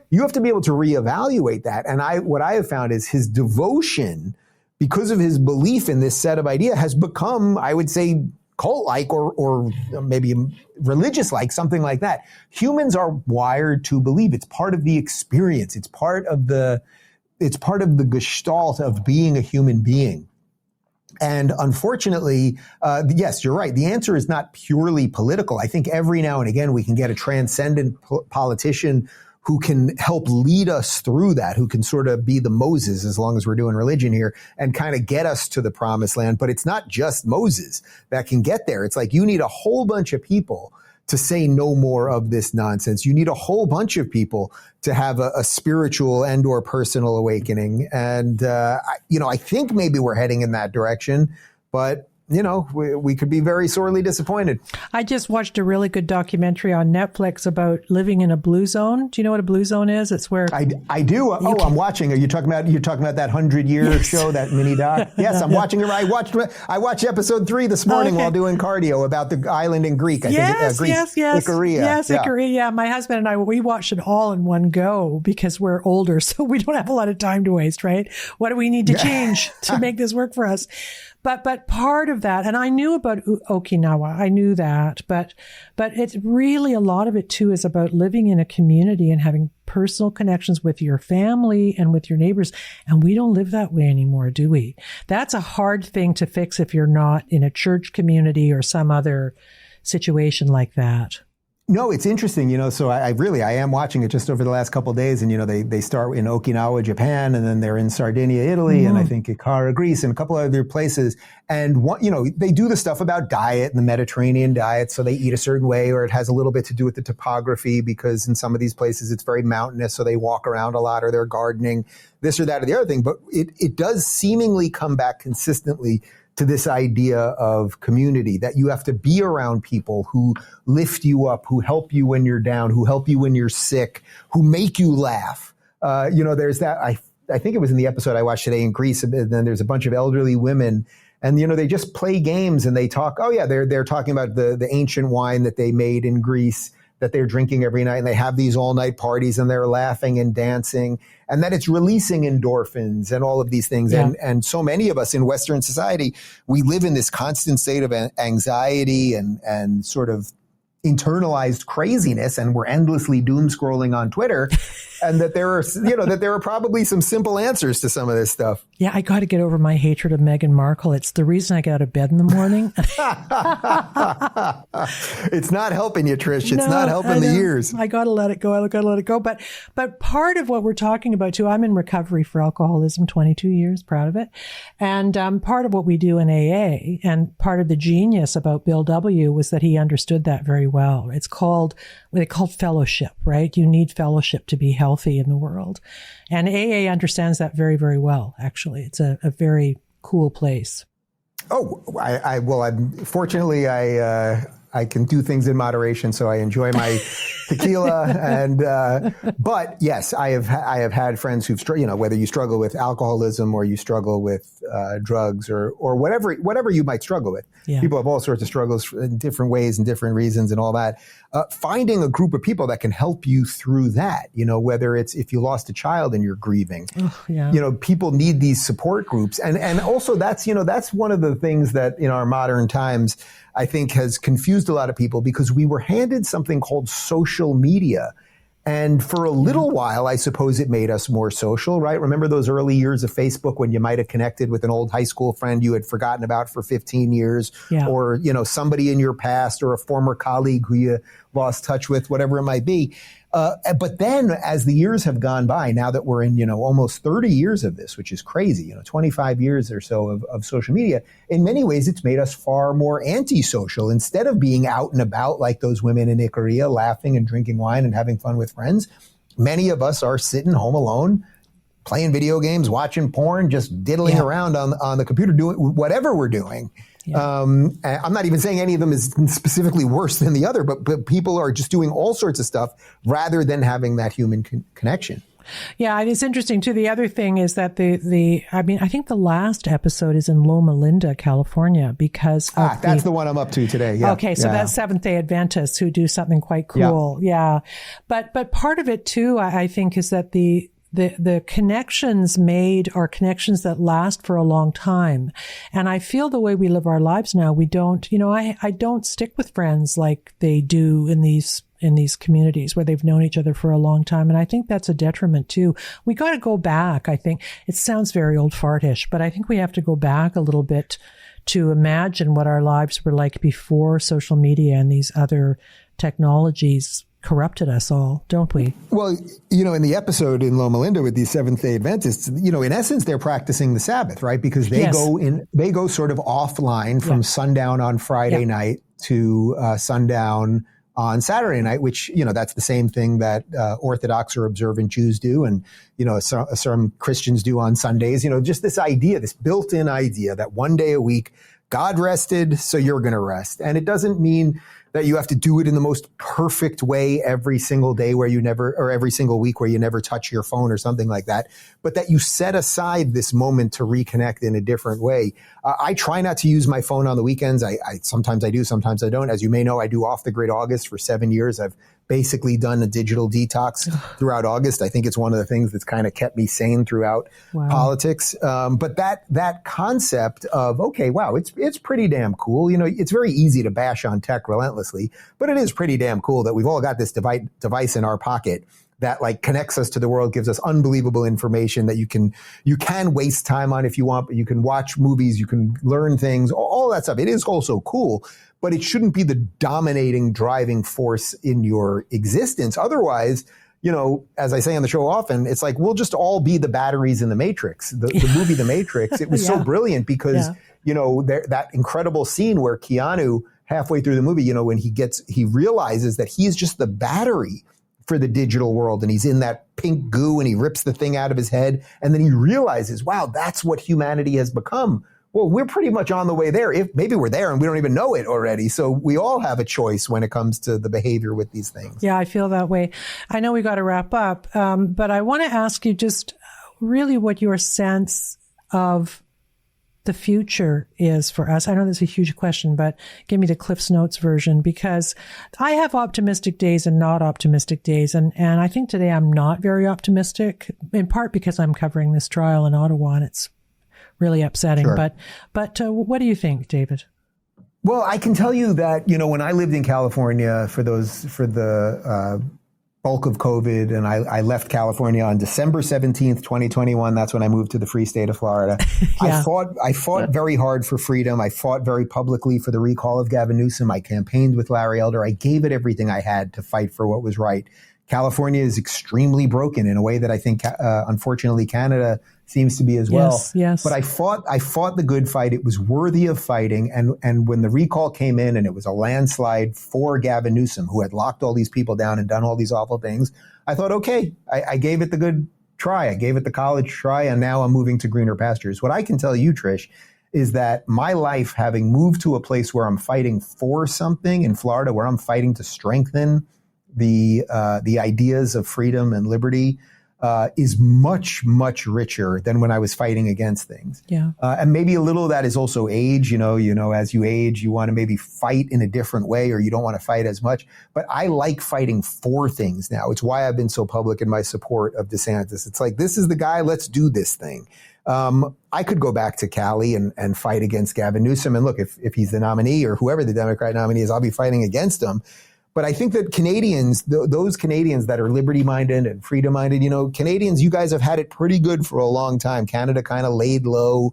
you have to be able to reevaluate that. And what I have found is his devotion, because of his belief in this set of idea, has become, I would say, cult-like or maybe religious-like, something like that. Humans are wired to believe. It's part of the experience. It's part of the gestalt of being a human being. And unfortunately, yes, you're right. The answer is not purely political. I think every now and again we can get a transcendent politician who can help lead us through that, who can sort of be the Moses, as long as we're doing religion here, and kind of get us to the promised land. But it's not just Moses that can get there. It's like you need a whole bunch of people to say no more of this nonsense. You need a whole bunch of people to have a spiritual and or personal awakening. And, I think maybe we're heading in that direction, but we could be very sorely disappointed. I just watched a really good documentary on Netflix about living in a blue zone. Do you know what a blue zone is? It's where I do. I'm watching. Are you talking about that 100-year show, that mini doc? Yes, I'm watching it. I watched episode 3 this morning while doing cardio about the island in Greek. Yes. Icaria. Yes, Icaria. Yeah, my husband and I, we watched it all in one go because we're older, so we don't have a lot of time to waste, right? What do we need to change to make this work for us? But part of that, and I knew about Okinawa, I knew that, but it's really, a lot of it too is about living in a community and having personal connections with your family and with your neighbors. And we don't live that way anymore, do we? That's a hard thing to fix if you're not in a church community or some other situation like that. No, it's interesting, so I am watching it just over the last couple of days, and, they start in Okinawa, Japan, and then they're in Sardinia, Italy, and I think Ikara, Greece, and a couple of other places. And, they do the stuff about diet and the Mediterranean diet, so they eat a certain way, or it has a little bit to do with the topography, because in some of these places it's very mountainous, so they walk around a lot, or they're gardening, this or that or the other thing. But it does seemingly come back consistently to this idea of community, that you have to be around people who lift you up, who help you when you're down, who help you when you're sick, who make you laugh. There's that. I think it was in the episode I watched today in Greece, and then there's a bunch of elderly women, and, they just play games and they talk. Oh yeah, they're talking about the ancient wine that they made in Greece that they're drinking every night, and they have these all-night parties, and they're laughing and dancing, and that it's releasing endorphins and all of these things. Yeah. And so many of us in Western society, we live in this constant state of anxiety and sort of internalized craziness, and we're endlessly doom scrolling on Twitter, and that there are probably some simple answers to some of this stuff. Yeah, I got to get over my hatred of Meghan Markle. It's the reason I get out of bed in the morning. It's not helping you, Trish. It's not helping the years. I got to let it go. I got to let it go. But part of what we're talking about too, I'm in recovery for alcoholism, 22 years, proud of it. And part of what we do in AA, and part of the genius about Bill W. was that he understood that very well. It's called what they call fellowship, right? You need fellowship to be healthy in the world. And AA understands that very, very well, actually. It's a very cool place. Oh, fortunately, I can do things in moderation, so I enjoy my tequila. But yes, I have had friends who've, whether you struggle with alcoholism or you struggle with drugs or whatever you might struggle with. Yeah. People have all sorts of struggles in different ways and different reasons and all that. Finding a group of people that can help you through that, whether it's if you lost a child and you're grieving, people need these support groups. And also that's one of the things that in our modern times, I think has confused a lot of people, because we were handed something called social media. And for a little while, I suppose it made us more social, right? Remember those early years of Facebook when you might have connected with an old high school friend you had forgotten about for 15 years, or, somebody in your past, or a former colleague who you lost touch with, whatever it might be. But then as the years have gone by, now that we're in, almost 30 years of this, which is crazy, 25 years or so of social media, in many ways, it's made us far more antisocial. Instead of being out and about like those women in Ikaria, laughing and drinking wine and having fun with friends, many of us are sitting home alone, playing video games, watching porn, just diddling around on the computer, doing whatever we're doing. Yeah. I'm not even saying any of them is specifically worse than the other, but people are just doing all sorts of stuff rather than having that human connection. Yeah, and it's interesting too. The other thing is that I think the last episode is in Loma Linda, California, because that's the one I'm up to today. Yeah. Okay, so that's Seventh-day Adventists who do something quite cool. Yeah. But part of it too, I think, is that the connections made are connections that last for a long time. And I feel the way we live our lives now, we don't, I don't stick with friends like they do in these communities where they've known each other for a long time. And I think that's a detriment too. We got to go back. I think it sounds very old fartish, but I think we have to go back a little bit to imagine what our lives were like before social media and these other technologies corrupted us all, don't we? Well, in the episode in Loma Linda with these Seventh-day Adventists, in essence, they're practicing the Sabbath, right? Because they go sort of offline from sundown on Friday night to sundown on Saturday night, which, that's the same thing that Orthodox or observant Jews do. And, some Christians do on Sundays, just this idea, this built-in idea that one day a week, God rested, so you're going to rest. And it doesn't mean that you have to do it in the most perfect way every single day or every single week where you never touch your phone or something like that, but that you set aside this moment to reconnect in a different way. I try not to use my phone on the weekends. Sometimes I do, sometimes I don't. As you may know, I do Off the Grid August for 7 years. I've basically done a digital detox throughout August. I think it's one of the things that's kind of kept me sane throughout politics. But that concept of, okay, wow, it's pretty damn cool. It's very easy to bash on tech relentlessly, but it is pretty damn cool that we've all got this device in our pocket that like connects us to the world, gives us unbelievable information that you can waste time on if you want, but you can watch movies, you can learn things, all that stuff. It is also cool, but it shouldn't be the dominating driving force in your existence. Otherwise, you know, as I say on the show often, it's like, we'll just all be the batteries in the Matrix, the movie, The Matrix. It was so brilliant because, you know, that incredible scene where Keanu halfway through the movie, you know, when he realizes that he is just the battery for the digital world, and he's in that pink goo and he rips the thing out of his head, and then he realizes, wow, that's what humanity has become. Well, we're pretty much on the way there. If maybe we're there and we don't even know it already. So we all have a choice when it comes to the behavior with these things. Yeah, I feel that way. I know we got to wrap up, but I want to ask you just really what your sense of the future is for us. I know that's a huge question, but give me the Cliff's Notes version, because I have optimistic days and not optimistic days. And I think today I'm not very optimistic, in part because I'm covering this trial in Ottawa and it's really upsetting. Sure. But what do you think, David? Well, I can tell you that, you know, when I lived in California for the bulk of COVID, and I left California on December 17th, 2021. That's when I moved to the free state of Florida. I fought very hard for freedom. I fought very publicly for the recall of Gavin Newsom. I campaigned with Larry Elder. I gave it everything I had to fight for what was right. California is extremely broken in a way that I think, unfortunately, Canada seems to be as well. Yes. But I fought the good fight. It was worthy of fighting. And when the recall came in and it was a landslide for Gavin Newsom, who had locked all these people down and done all these awful things, I thought, okay, I gave it the good try. I gave it the college try, and now I'm moving to greener pastures. What I can tell you, Trish, is that my life, having moved to a place where I'm fighting for something in Florida, where I'm fighting to strengthen the ideas of freedom and liberty, is much, much richer than when I was fighting against things. Yeah. And maybe a little of that is also age. You know, as you age, you want to maybe fight in a different way, or you don't want to fight as much. But I like fighting for things now. It's why I've been so public in my support of DeSantis. It's like, this is the guy, let's do this thing. I could go back to Cali and fight against Gavin Newsom. And look, if he's the nominee or whoever the Democrat nominee is, I'll be fighting against him. But I think that Canadians, those Canadians that are liberty-minded and freedom-minded, you know, Canadians, you guys have had it pretty good for a long time. Canada kind of laid low.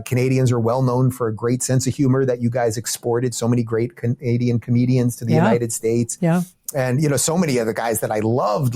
Canadians are well known for a great sense of humor that you guys exported so many great Canadian comedians to the United States. Yeah. And, you know, so many of the guys that I loved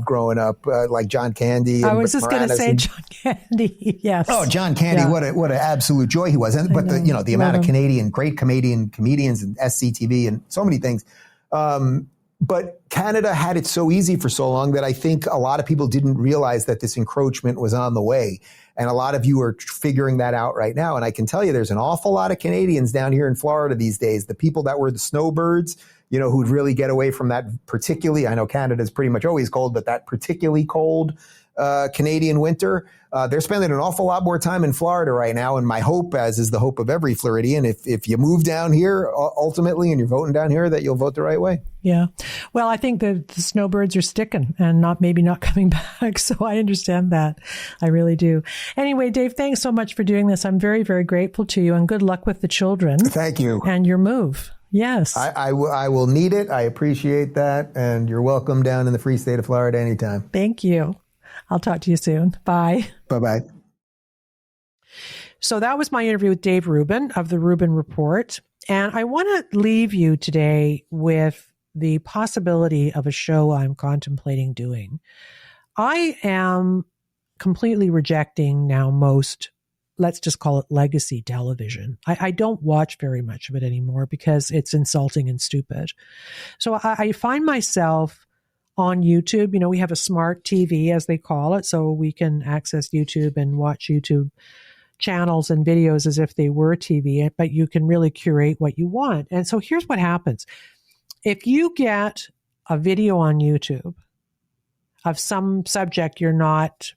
growing up, like John Candy. I was just going to say John Candy. Yes. Oh, John Candy. Yeah. What an absolute joy he was. And, but the amount of great Canadian comedians and SCTV and so many things. But Canada had it so easy for so long that I think a lot of people didn't realize that this encroachment was on the way. And a lot of you are figuring that out right now. And I can tell you there's an awful lot of Canadians down here in Florida these days. The people that were the snowbirds, you know, who'd really get away from that particularly, I know Canada's pretty much always cold, but that particularly cold Canadian winter, they're spending an awful lot more time in Florida right now. And my hope, as is the hope of every Floridian, if you move down here ultimately and you're voting down here, that you'll vote the right way. Yeah. Well, I think the snowbirds are sticking and maybe not coming back. So I understand that. I really do. Anyway, Dave, thanks so much for doing this. I'm very, very grateful to you, and good luck with the children. Thank you. And your move. Yes. I will need it. I appreciate that. And you're welcome down in the free state of Florida anytime. Thank you. I'll talk to you soon. Bye. Bye-bye. So that was my interview with Dave Rubin of the Rubin Report. And I want to leave you today with the possibility of a show I'm contemplating doing. I am completely rejecting now most, let's just call it legacy television. I don't watch very much of it anymore because it's insulting and stupid. So I find myself on YouTube. You know, we have a smart TV, as they call it, so we can access YouTube and watch YouTube channels and videos as if they were TV, but you can really curate what you want. And so here's what happens. If you get a video on YouTube of some subject you're not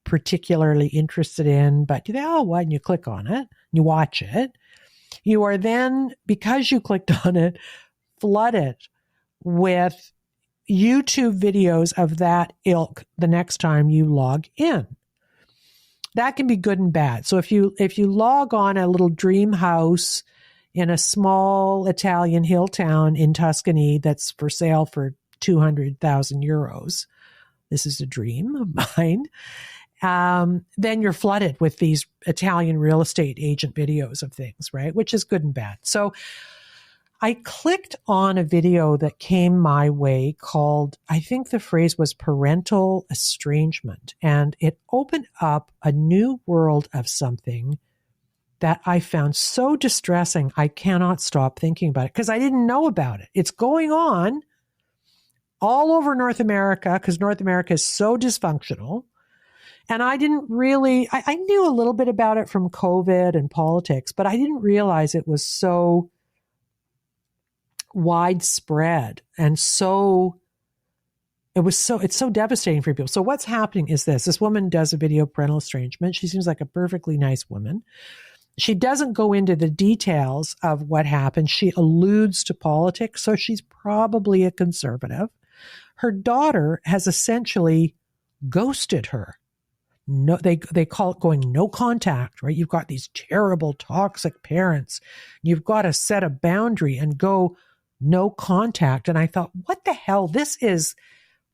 particularly interested in, but you think, oh, why didn't you click on it? You watch it. You are then, because you clicked on it, flooded with YouTube videos of that ilk the next time you log in. That can be good and bad. So if you log on a little dream house in a small Italian hill town in Tuscany that's for sale for 200,000 euros, this is a dream of mine, then you're flooded with these Italian real estate agent videos of things, right? Which is good and bad. So I clicked on a video that came my way called, I think the phrase was parental estrangement. And it opened up a new world of something that I found so distressing. I cannot stop thinking about it because I didn't know about it. It's going on all over North America because North America is so dysfunctional. And I didn't really, I knew a little bit about it from COVID and politics, but I didn't realize it was so widespread and it's so devastating for people. So what's happening is this woman does a video of parental estrangement. She seems like a perfectly nice woman. She doesn't go into the details of what happened. She alludes to politics. So she's probably a conservative. Her daughter has essentially ghosted her. No, they call it going no contact, right? You've got these terrible toxic parents. You've got to set a boundary and go no contact. And I thought, what the hell? This is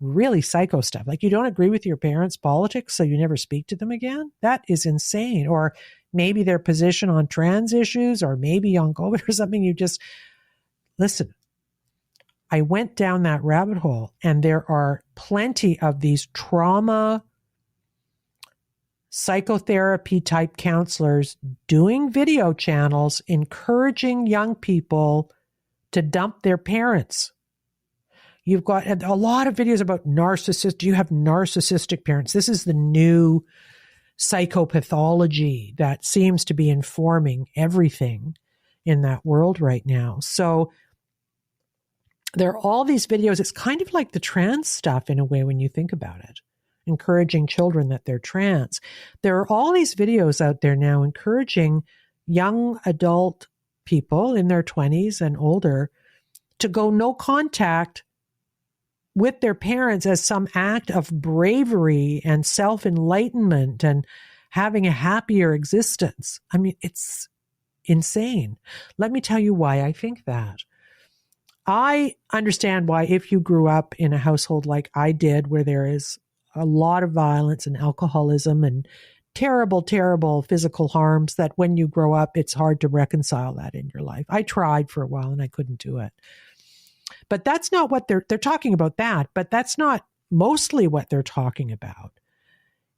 really psycho stuff. Like, you don't agree with your parents' politics, so you never speak to them again? That is insane. Or maybe their position on trans issues, or maybe on COVID or something. You just, listen, I went down that rabbit hole, and there are plenty of these trauma psychotherapy type counselors doing video channels encouraging young people to dump their parents. You've got a lot of videos about narcissists. Do you have narcissistic parents? This is the new psychopathology that seems to be informing everything in that world right now. So there are all these videos. It's kind of like the trans stuff in a way when you think about it, encouraging children that they're trans. There are all these videos out there now encouraging young adult people in their 20s and older to go no contact with their parents as some act of bravery and self-enlightenment and having a happier existence. I mean, it's insane. Let me tell you why I think that. I understand why, if you grew up in a household like I did, where there is a lot of violence and alcoholism and terrible, terrible physical harms, that when you grow up, it's hard to reconcile that in your life. I tried for a while and I couldn't do it. But that's not what they're talking about, that, but that's not mostly what they're talking about.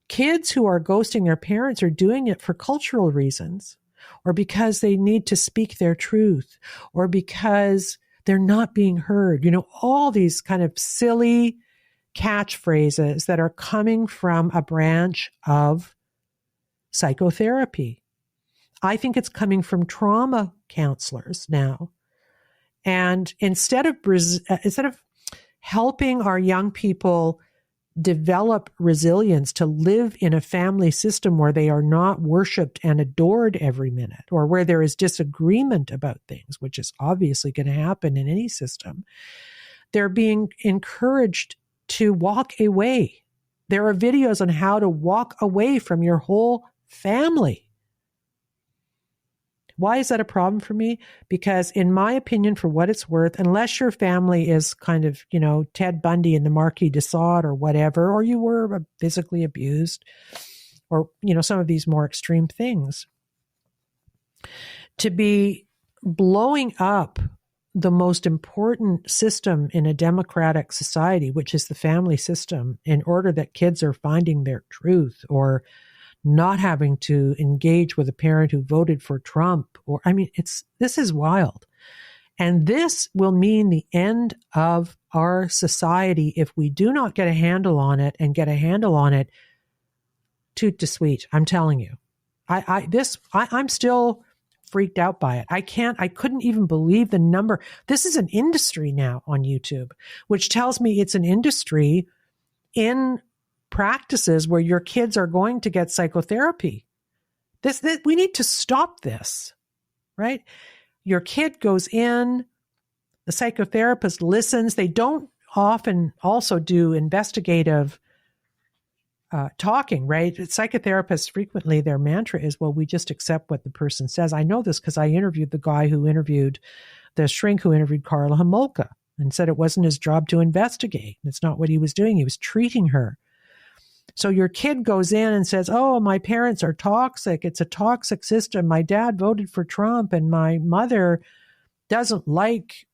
Kids who are ghosting their parents are doing it for cultural reasons, or because they need to speak their truth, or because they're not being heard. You know, all these kind of silly catchphrases that are coming from a branch of psychotherapy. I think it's coming from trauma counselors now. And instead of helping our young people develop resilience to live in a family system where they are not worshiped and adored every minute, or where there is disagreement about things, which is obviously going to happen in any system, they're being encouraged to walk away. There are videos on how to walk away from your whole family. Why is that a problem for me? Because in my opinion, for what it's worth, unless your family is kind of, you know, Ted Bundy and the Marquis de Sade or whatever, or you were physically abused, or, you know, some of these more extreme things, to be blowing up the most important system in a democratic society, which is the family system, in order that kids are finding their truth, or not having to engage with a parent who voted for Trump, or, I mean, this is wild. And this will mean the end of our society if we do not get a handle on it, and get a handle on it toot to sweet. I'm telling you, I'm still freaked out by it. I couldn't even believe the number. This is an industry now on YouTube, which tells me it's an industry in practices where your kids are going to get psychotherapy. We need to stop this, right? Your kid goes in, the psychotherapist listens. They don't often also do investigative talking, right? Psychotherapists frequently, their mantra is, well, we just accept what the person says. I know this because I interviewed the guy who interviewed the shrink who interviewed Karla Homolka. and said it wasn't his job to investigate. It's not what he was doing. He was treating her. So your kid goes in and says, oh, my parents are toxic. It's a toxic system. My dad voted for Trump and my mother doesn't like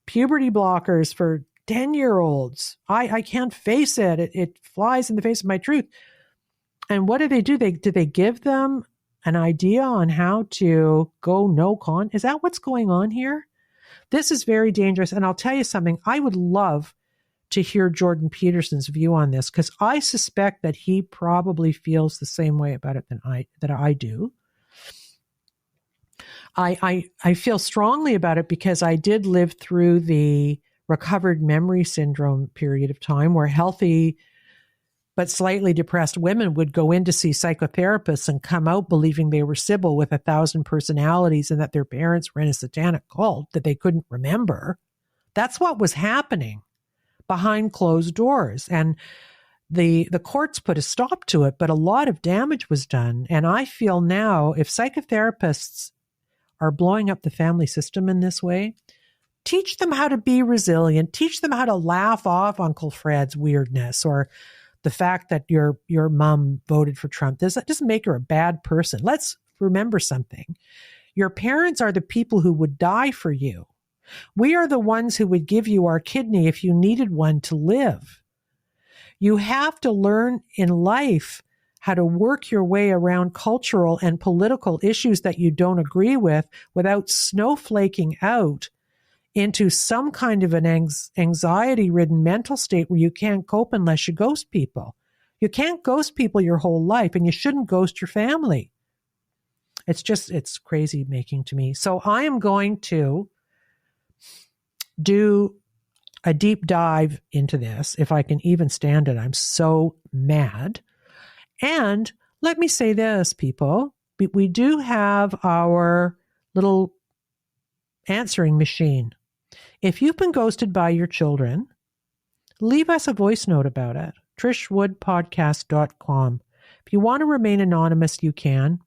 puberty blockers for 10-year-olds. I can't face it. It flies in the face of my truth. And what do? Do they give them an idea on how to go no con? Is that what's going on here? This is very dangerous. And I'll tell you something. I would love to hear Jordan Peterson's view on this, because I suspect that he probably feels the same way about it that I do. I feel strongly about it because I did live through the recovered memory syndrome period of time where healthy but slightly depressed women would go in to see psychotherapists and come out believing they were Sybil with 1,000 personalities and that their parents were in a satanic cult that they couldn't remember. That's what was happening behind closed doors. And the courts put a stop to it, but a lot of damage was done. And I feel now if psychotherapists are blowing up the family system in this way, teach them how to be resilient, teach them how to laugh off Uncle Fred's weirdness or the fact that your mom voted for Trump. That doesn't make her a bad person. Let's remember something. Your parents are the people who would die for you. We are the ones who would give you our kidney if you needed one to live. You have to learn in life how to work your way around cultural and political issues that you don't agree with without snowflaking out into some kind of an anxiety-ridden mental state where you can't cope unless you ghost people. You can't ghost people your whole life, and you shouldn't ghost your family. It's crazy making to me. So I am going to do a deep dive into this, if I can even stand it. I'm so mad. And let me say this, people. We do have our little answering machine. If you've been ghosted by your children, leave us a voice note about it. trishwoodpodcast.com. If you want to remain anonymous, you can.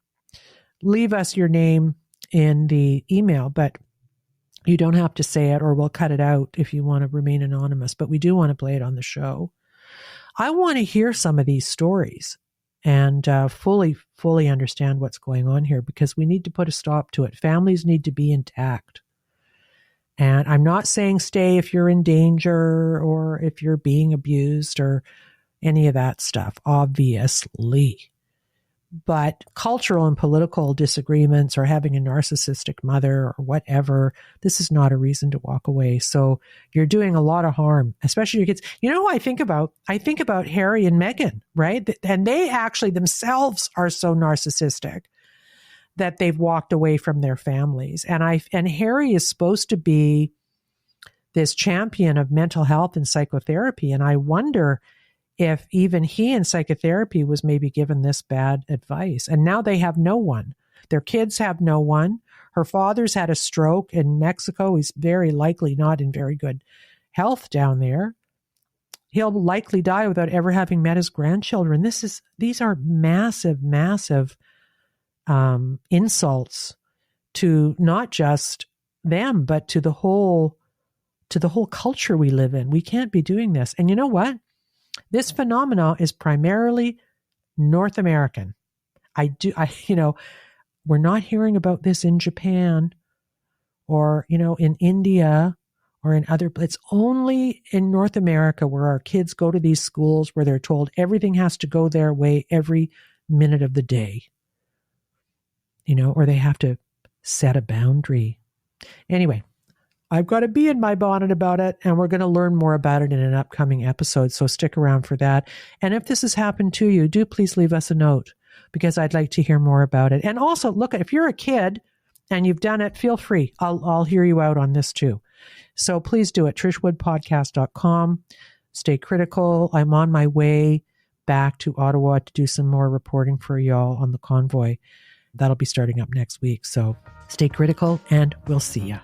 Leave us your name in the email, but you don't have to say it, or we'll cut it out if you want to remain anonymous, but we do want to play it on the show. I want to hear some of these stories and fully understand what's going on here, because we need to put a stop to it. Families need to be intact. And I'm not saying stay if you're in danger or if you're being abused or any of that stuff, obviously. But cultural and political disagreements or having a narcissistic mother or whatever, this is not a reason to walk away. So you're doing a lot of harm, especially your kids. You know who I think about? I think about Harry and Meghan, right? And they actually themselves are so narcissistic that they've walked away from their families. And Harry is supposed to be this champion of mental health and psychotherapy. And I wonder if even he in psychotherapy was maybe given this bad advice. And now they have no one. Their kids have no one. Her father's had a stroke in Mexico. He's very likely not in very good health down there. He'll likely die without ever having met his grandchildren. These are massive, massive insults to not just them, but to the whole culture we live in. We can't be doing this. And you know what? This phenomenon is primarily North American. We're not hearing about this in Japan or, in India or in other, it's only in North America where our kids go to these schools where they're told everything has to go their way every minute of the day. Or they have to set a boundary. Anyway, I've got a bee in my bonnet about it, and we're going to learn more about it in an upcoming episode, so stick around for that. And if this has happened to you, do please leave us a note, because I'd like to hear more about it. And also, look, if you're a kid and you've done it, feel free. I'll hear you out on this too. So please do it, trishwoodpodcast.com. Stay critical. I'm on my way back to Ottawa to do some more reporting for y'all on the convoy. That'll be starting up next week. So stay critical, and we'll see ya.